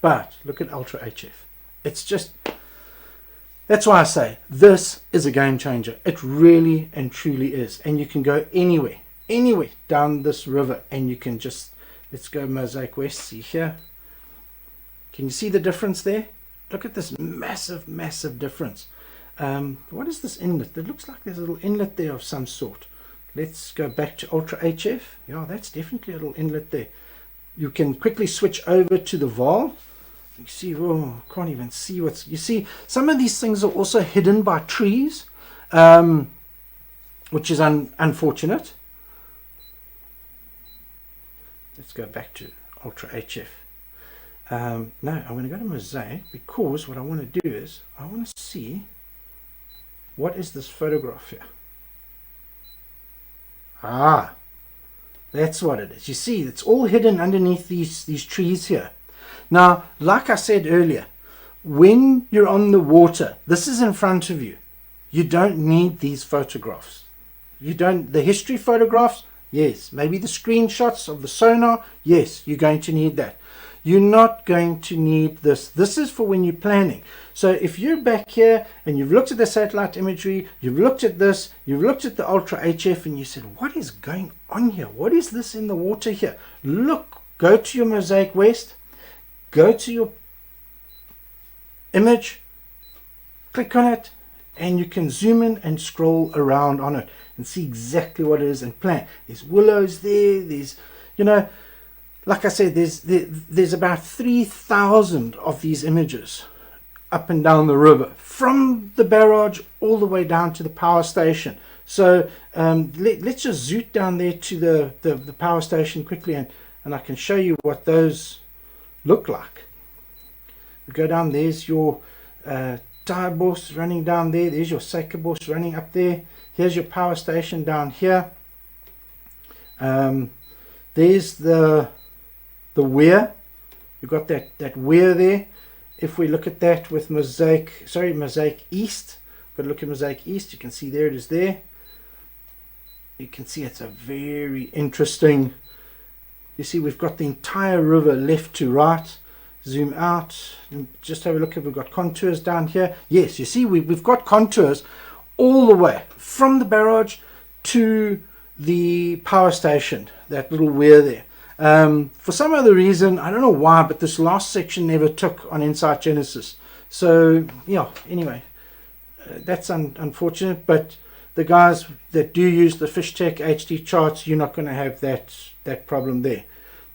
But look at Ultra HF. It's just, That's why I say this is a game changer. It really and truly is. And you can go anywhere down this river, and you can just, let's go Mosaic West, see here. Can you see the difference there? Look at this massive difference. What is this inlet? It looks like there's a little inlet there of some sort. Let's go back to Ultra HF. Yeah, that's definitely a little inlet there. You can quickly switch over to the Vaal. You see, oh, can't even see what's, you see, some of these things are also hidden by trees, which is unfortunate. Let's go back to Ultra HF. No, I'm going to go to Mosaic, because what I want to do is I want to see what is this photograph here. Ah, that's what it is. You see, it's all hidden underneath these trees here. Now, like I said earlier, when you're on the water, this is in front of you. You don't need these photographs. You don't, the history photographs, yes. Maybe the screenshots of the sonar, yes, you're going to need that. You're not going to need this. This is for when you're planning. So if you're back here and you've looked at the satellite imagery, you've looked at this, you've looked at the Ultra HF, and you said, what is going on here? What is this in the water here? Look, go to your Mosaic West, go to your image, click on it, and you can zoom in and scroll around on it and see exactly what it is and plan. There's willows there, there's, you know, like I said, there's about 3,000 of these images up and down the river, from the barrage all the way down to the power station. So let's just zoot down there to the power station quickly, and I can show you what those look like. We go down, there's your Taiebos running down there, there's your Suikerbos running up there, here's your power station down here. There's the weir. You've got that weir there. If we look at that with Mosaic East, got to look at Mosaic East, you can see there it is there. You can see it's a very interesting, you see we've got the entire river left to right. Zoom out and just have a look if we've got contours down here. Yes, you see we've got contours all the way from the barrage to the power station, that little weir there. For some other reason, I don't know why, but this last section never took on Insight Genesis. So, yeah, anyway, that's unfortunate, but the guys that do use the FishTec HD charts, you're not going to have that problem there.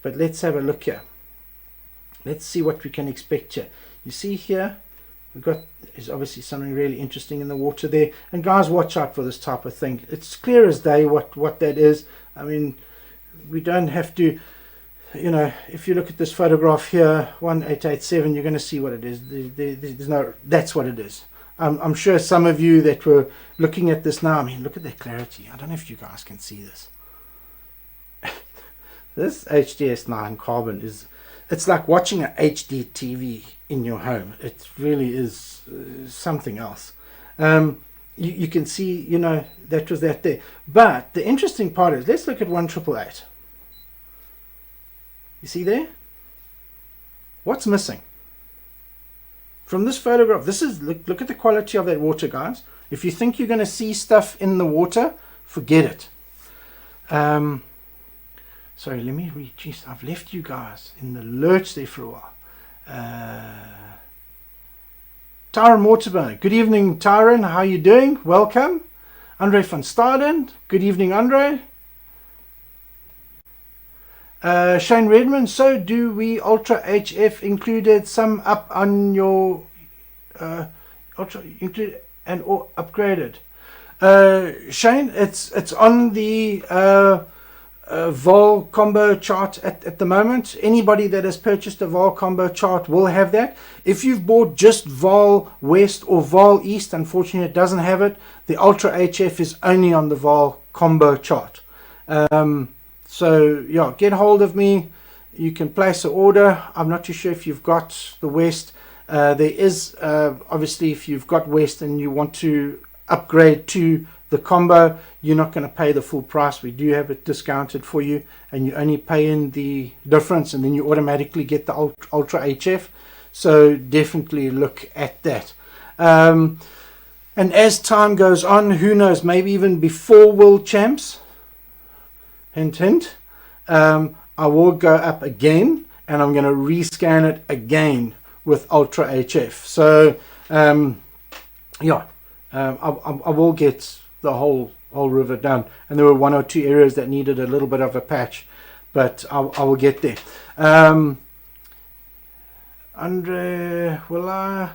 But let's have a look here. Let's see what we can expect here. You see here, there's obviously something really interesting in the water there. And guys, watch out for this type of thing. It's clear as day what that is. I mean, we don't have to, you know, if you look at this photograph here, 1887, you're going to see what it is. There's no, that's what it is. I'm sure some of you that were looking at this now, I mean, look at that clarity. I don't know if you guys can see this. This HDS9 carbon is, it's like watching an HD TV in your home. It really is something else. You can see, you know, that was that there. But the interesting part is, let's look at 1888. You see there? What's missing? From this photograph, this is, look at the quality of that water, guys. If you think you're going to see stuff in the water, forget it. Sorry, let me read. Jeez, I've left you guys in the lurch there for a while. Tyron Mortimer. Good evening, Tyron. How are you doing? Welcome. Andre van Staden. Good evening, Andre. Shane Redmond. So do we Ultra HF included some up on your Ultra included and or upgraded? Shane, it's on the Vaal combo chart at the moment. Anybody that has purchased a Vaal combo chart will have that. If you've bought just Vaal West or Vaal East, unfortunately it doesn't have it. The Ultra HF is only on the Vaal combo chart. So yeah, get hold of me. You can place an order. I'm not too sure if you've got the West. There is obviously, if you've got West and you want to upgrade to the combo, you're not going to pay the full price. We do have it discounted for you, and you only pay in the difference, and then you automatically get the Ultra HF. So definitely look at that. And as time goes on, who knows, maybe even before World Champs, hint, hint, I will go up again, and I'm going to rescan it again with Ultra HF. So, yeah, I will get the whole river done. And there were one or two areas that needed a little bit of a patch, but I will get there. Andre, will I?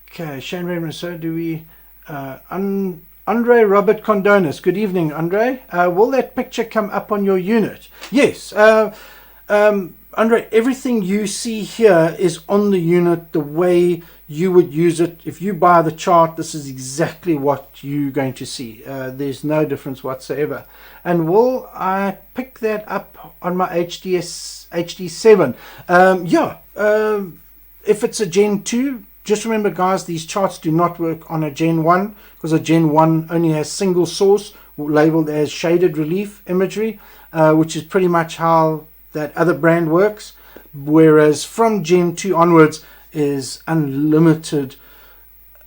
Okay, Shane Raymond, so do we? Andre Robert Condonis, good evening, Andre. Will that picture come up on your unit? Yes. Andre, everything you see here is on the unit the way you would use it. If you buy the chart, this is exactly what you're going to see. There's no difference whatsoever. And will I pick that up on my HD7? If it's a Gen 2, just remember, guys, these charts do not work on a Gen 1 because a Gen 1 only has single source labeled as shaded relief imagery, which is pretty much how that other brand works. Whereas from Gen 2 onwards is unlimited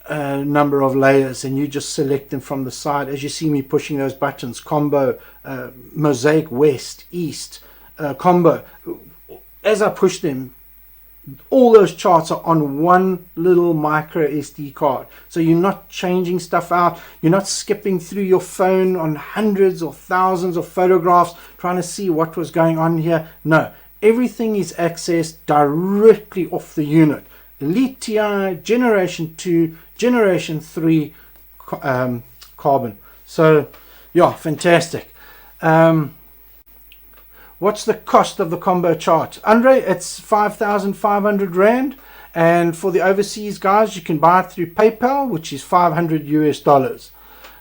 number of layers, and you just select them from the side as you see me pushing those buttons: combo, mosaic, west, east, combo. As I push them, all those charts are on one little micro SD card. So you're not changing stuff out. You're not skipping through your phone on hundreds or thousands of photographs trying to see what was going on here. No, everything is accessed directly off the unit. Elite TI, Generation 2, Generation 3 carbon. So, yeah, fantastic. What's the cost of the combo chart? Andre, it's 5,500 Rand. And for the overseas guys, you can buy it through PayPal, which is $500.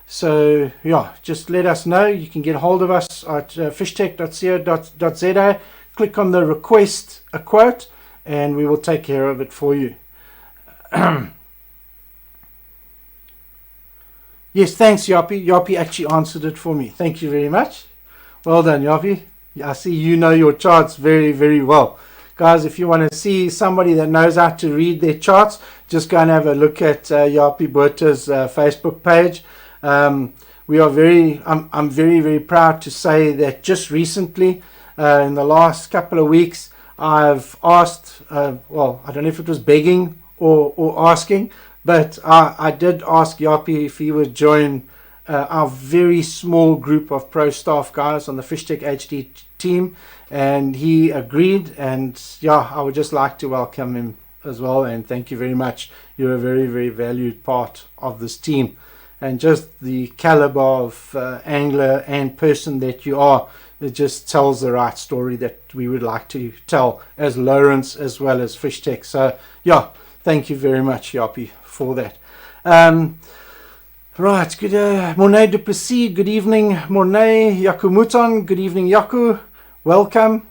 So, yeah, just let us know. You can get hold of us at fishtech.co.za. Click on the request a quote, and we will take care of it for you. Yes, thanks, Yapi. Yapi actually answered it for me. Thank you very much. Well done, Yapi. I see you know your charts very, very well. Guys, if you want to see somebody that knows how to read their charts, just go and have a look at Yapi Botha's Facebook page. We are I'm very, very proud to say that just recently, in the last couple of weeks, I've asked, well, I don't know if it was begging or asking, but I did ask Yapi if he would join our very small group of pro staff guys on the FishTec HD team, and he agreed. And yeah, I would just like to welcome him as well, and thank you very much. You're a very, very valued part of this team, and just the caliber of angler and person that you are, it just tells the right story that we would like to tell as Lawrence as well as FishTec. So yeah, thank you very much, Yapi, for that. Right, good, Mornay Duplessis, good evening, Mornay. Yaku Muton, good evening, Yaku, welcome.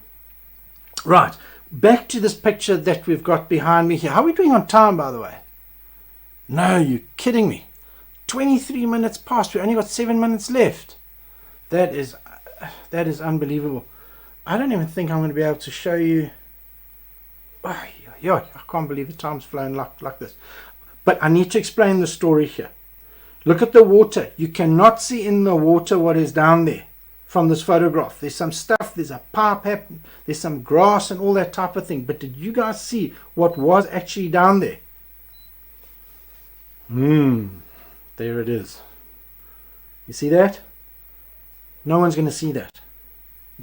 Right, back to this picture that we've got behind me here. How are we doing on time, by the way? No, you're kidding me. 23 minutes past, we only got 7 minutes left. That is unbelievable. I don't even think I'm going to be able to show you. Oh, I can't believe the time's flown like this. But I need to explain the story here. Look at the water. You cannot see in the water what is down there from this photograph. There's some stuff, there's a pipe, there's some grass and all that type of thing. But did you guys see what was actually down there? There it is. You see that? No one's going to see that.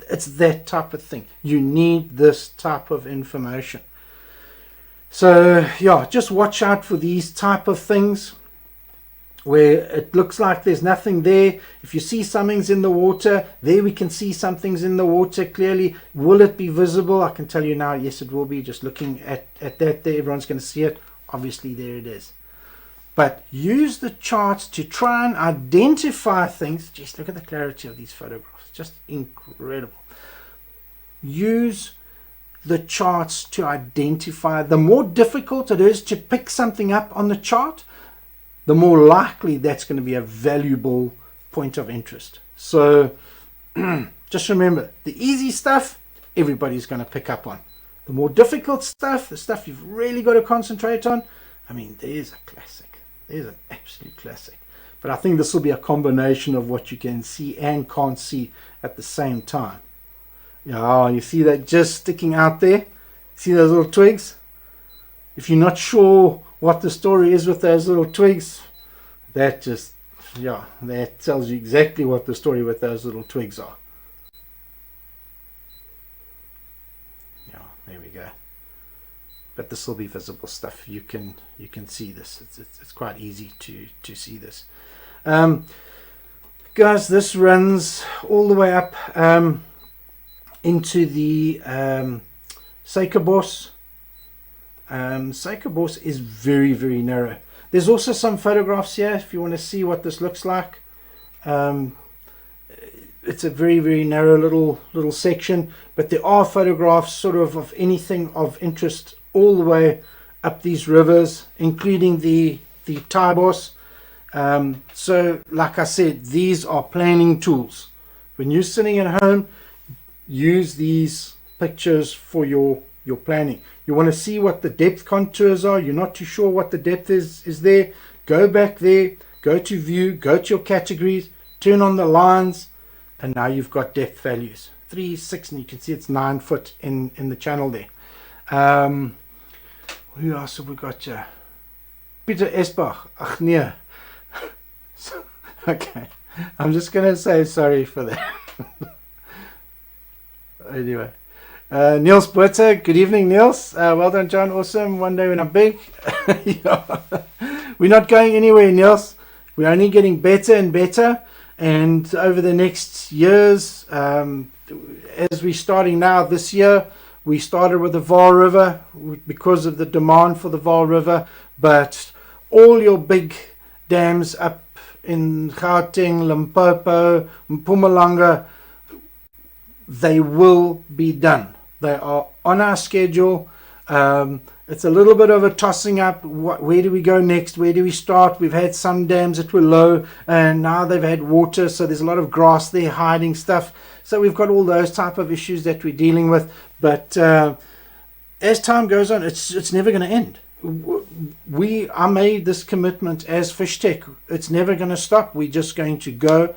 It's that type of thing. You need this type of information. So yeah, just watch out for these type of things where it looks like there's nothing there. If you see something's in the water, there we can see something's in the water clearly. Will it be visible? I can tell you now, yes, it will be. Just looking at that there, everyone's going to see it. Obviously, there it is. But use the charts to try and identify things. Just look at the clarity of these photographs. Just incredible. Use the charts to identify. The more difficult it is to pick something up on the chart, the more likely that's going to be a valuable point of interest. So just remember, the easy stuff, everybody's going to pick up on. The more difficult stuff, the stuff you've really got to concentrate on, I mean, there's a classic. There's an absolute classic. But I think this will be a combination of what you can see and can't see at the same time. Yeah, you see that just sticking out there? See those little twigs? If you're not sure what the story is with those little twigs, that just, yeah, that tells you exactly what the story with those little twigs are. Yeah, there we go. But this will be visible stuff. You can see this. It's quite easy to see this. Guys, this runs all the way up into the Suikerbos. Suikerbos is very, very narrow. There's also some photographs here if you want to see what this looks like. It's a very, very narrow little section, but there are photographs sort of anything of interest all the way up these rivers, including the Taibos. So like I said, these are planning tools. When you're sitting at home, use these pictures for your planning. You want to see what the depth contours are. You're not too sure what the depth is there. Go back there, go to view, go to your categories, turn on the lines, and now you've got depth values. 3, 6, and you can see it's 9 foot in the channel there. Who else have we got here? Peter Esbach. Ach nee. Okay, I'm just going to say sorry for that. Anyway. Niels Buerter, good evening, Niels. Well done, John. Awesome. One day when I'm big. Yeah. We're not going anywhere, Niels. We're only getting better and better. And over the next years, as we're starting now this year, we started with the Vaal River because of the demand for the Vaal River. But all your big dams up in Gauteng, Limpopo, Mpumalanga, they will be done. They are on our schedule. It's a little bit of a tossing up. Where do we go next? Where do we start? We've had some dams that were low and now they've had water, so there's a lot of grass there hiding stuff. So we've got all those type of issues that we're dealing with. But as time goes on, it's never going to end. I made this commitment as FishTec. It's never going to stop. We're just going to go,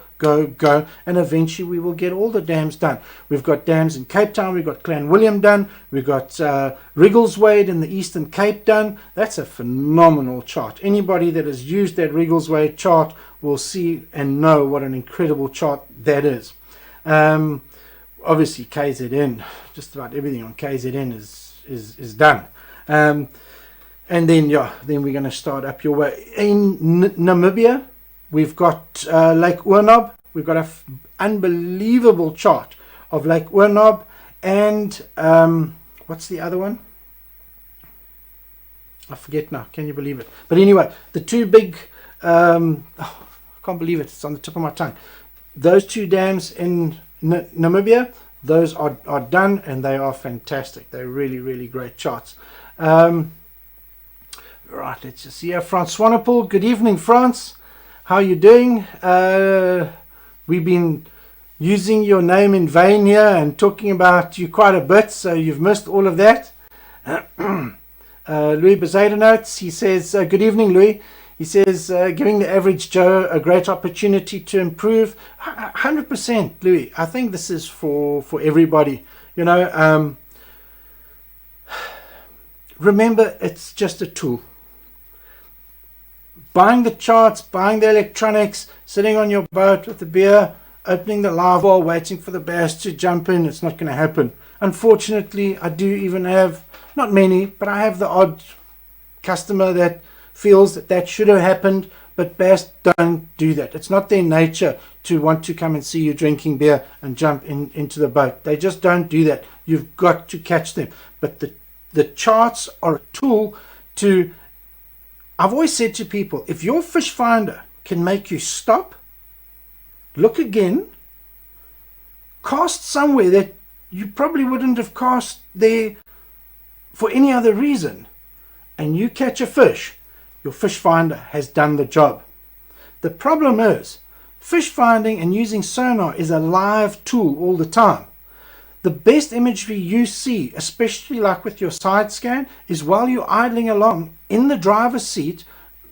and eventually we will get all the dams done. We've got dams in Cape Town, we've got Clanwilliam done, we've got Riggleswade in the Eastern Cape done. That's a phenomenal chart. Anybody that has used that Riggleswade chart will see and know what an incredible chart that is. Obviously KZN, just about everything on KZN is done. And then, then we're going to start up your way. In Namibia, we've got Lake Oornob. We've got an unbelievable chart of Lake Oornob. And what's the other one? I forget now. Can you believe it? But anyway, the two big... I can't believe it. It's on the tip of my tongue. Those two dams in Namibia, those are done, and they are fantastic. They're really, really great charts. Right, let's just see here. France Swanepoel. Good evening, France. How are you doing? We've been using your name in vain here and talking about you quite a bit, so you've missed all of that. Louis Bezada notes. He says, good evening, Louis. He says, giving the average Joe a great opportunity to improve. 100%, Louis. I think this is for everybody. You know, remember, it's just a tool. Buying the charts, buying the electronics, sitting on your boat with the beer, opening the live wall, waiting for the bass to jump in, it's not going to happen. Unfortunately, I do even have, not many, but I have the odd customer that feels that should have happened, but bass don't do that. It's not their nature to want to come and see you drinking beer and jump into the boat. They just don't do that. You've got to catch them. But the charts are a tool to... I've always said to people, if your fish finder can make you stop, look again, cast somewhere that you probably wouldn't have cast there for any other reason, and you catch a fish, your fish finder has done the job. The problem is, fish finding and using sonar is a live tool all the time. The best imagery you see, especially like with your side scan, is while you're idling along in the driver's seat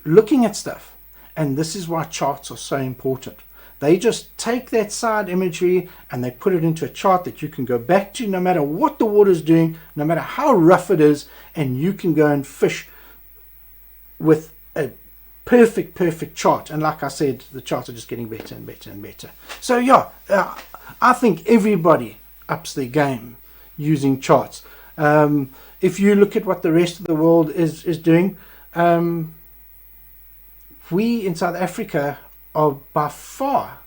looking at stuff. And this is why charts are so important. They just take that side imagery and they put it into a chart that you can go back to no matter what the water's doing, no matter how rough it is, and you can go and fish with a perfect chart. And like I said, the charts are just getting better and better and better. So yeah, I think everybody ups their game using charts. If you look at what the rest of the world is doing, we in South Africa are by far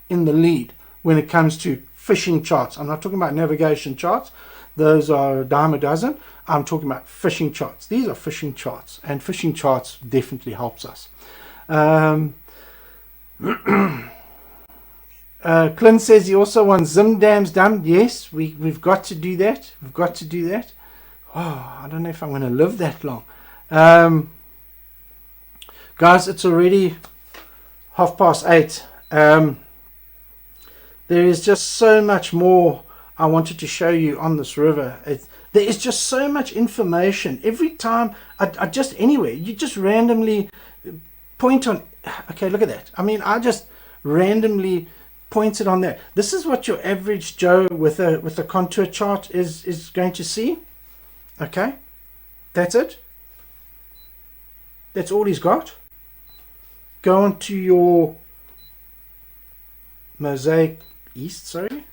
in the lead when it comes to fishing charts. I'm not talking about navigation charts. Those are a dime a dozen. I'm talking about fishing charts. These are fishing charts, and fishing charts definitely helps us. Clint says he also wants Zim dams done. Yes, we've got to do that. We've got to do that. Oh, I don't know if I'm going to live that long. Guys, it's already 8:30. There is just so much more I wanted to show you on this river. There is just so much information. Every time I just anywhere, you just randomly point on, okay, look at that. I mean, I just randomly pointed on that. This is what your average Joe with a contour chart is going to see. Okay, that's it. That's all he's got. Go on to your Mosaic East, sorry.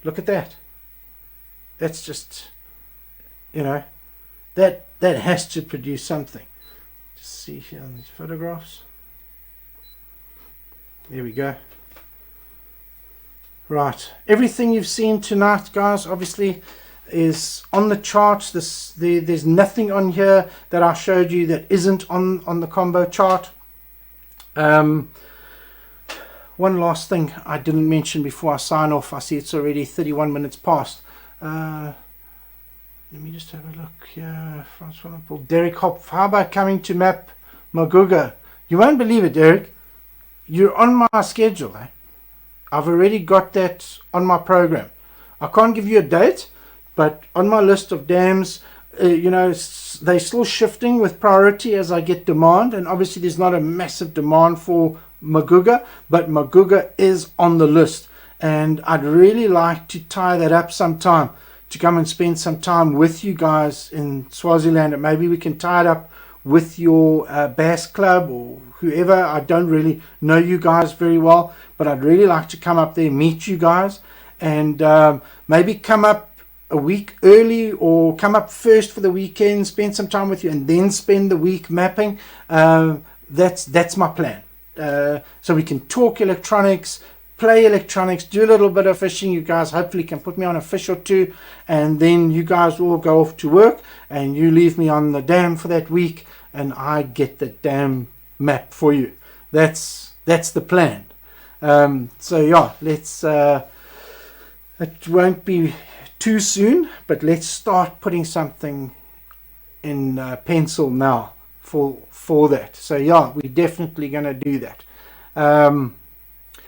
Look at that. That's just, you know, that has to produce something. Just see here on these photographs. There we go. Right, everything you've seen tonight, guys, obviously is on the charts. There's nothing on here that I showed you that isn't on the combo chart. One last thing I didn't mention before I sign off. I see it's already 31 minutes past. Let me just have a look here. Derek Hopf, how about coming to map Maguga? You won't believe it, Derek. You're on my schedule. I've already got that on my program. I can't give you a date, but on my list of dams, you know, they're still shifting with priority as I get demand. And obviously there's not a massive demand for Maguga, but Maguga is on the list. And I'd really like to tie that up sometime, to come and spend some time with you guys in Swaziland. And maybe we can tie it up with your bass club or whoever. I don't really know you guys very well, but I'd really like to come up there, meet you guys, and maybe come up a week early or come up first for the weekend, spend some time with you, and then spend the week mapping. That's my plan. So we can talk electronics, play electronics, do a little bit of fishing. You guys hopefully can put me on a fish or two, and then you guys will go off to work and you leave me on the dam for that week, and I get the dam map for you. That's the plan. So yeah, let's it won't be too soon, but let's start putting something in pencil now for that. So yeah, we're definitely going to do that.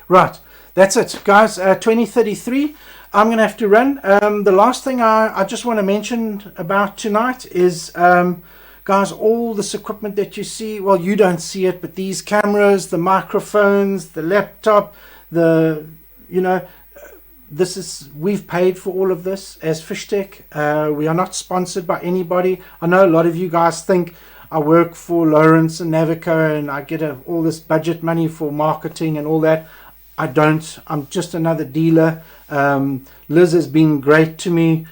Right, that's it, guys. 2033. I'm going to have to run. The last thing I just want to mention about tonight is, guys, all this equipment that you see, well, you don't see it, but these cameras, the microphones, the laptop, we've paid for all of this as FishTec. We are not sponsored by anybody. I know a lot of you guys think I work for Lawrence and Navico and I get all this budget money for marketing and all that. I don't. I'm just another dealer. Liz has been great to me.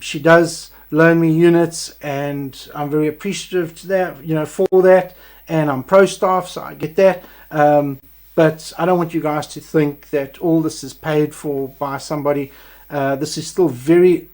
She does loan me units, and I'm very appreciative to that, for that. And I'm pro staff, so I get that. But I don't want you guys to think that all this is paid for by somebody. This is still very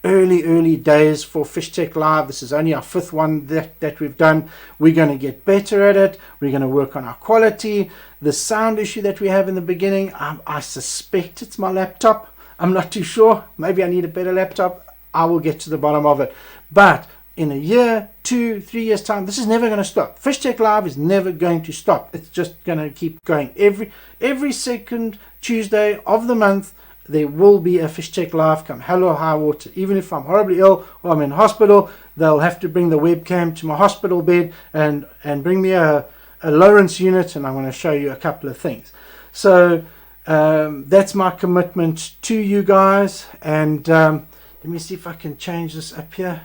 early days for FishTec Live. This is only our 5th one that we've done. We're going to get better at it. We're going to work on our quality. The sound issue that we have in the beginning, I suspect it's my laptop. I'm not too sure. Maybe I need a better laptop. I will get to the bottom of it. But in a year, 2, 3 years time, this is never going to stop. FishTec Live is never going to stop. It's just going to keep going. Every second Tuesday of the month, there will be a FishTec Live come hell or high water. Even if I'm horribly ill or I'm in hospital, they'll have to bring the webcam to my hospital bed and bring me a Lawrence unit, and I'm going to show you a couple of things. So that's my commitment to you guys. And let me see if I can change this up here.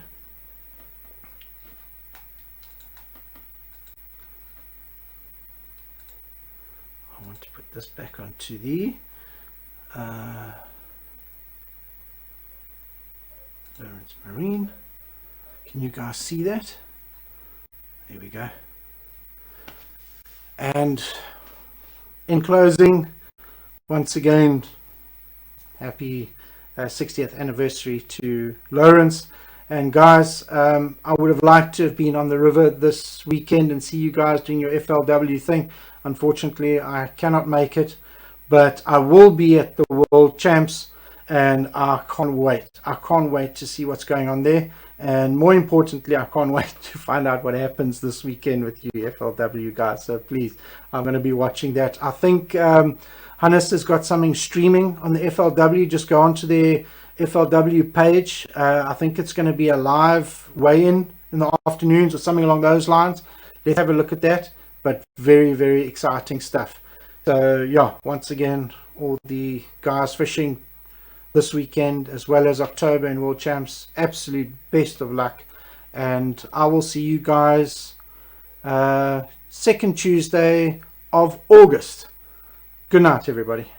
I want to put this back onto the Lawrence Marine. Can you guys see that? There we go. And in closing, once again, happy 60th anniversary to Lawrence. And guys, I would have liked to have been on the river this weekend and see you guys doing your FLW thing. Unfortunately, I cannot make it, but I will be at the World Champs, and I can't wait. I can't wait to see what's going on there. And more importantly, I can't wait to find out what happens this weekend with you FLW guys. So please, I'm going to be watching that. I think Hannes has got something streaming on the FLW. Just go onto their FLW page. I think it's going to be a live weigh-in in the afternoons or something along those lines. Let's have a look at that. But very, very exciting stuff. So yeah, once again, all the guys fishing this weekend as well as October in World Champs, absolute best of luck. And I will see you guys second Tuesday of August. Good night, everybody.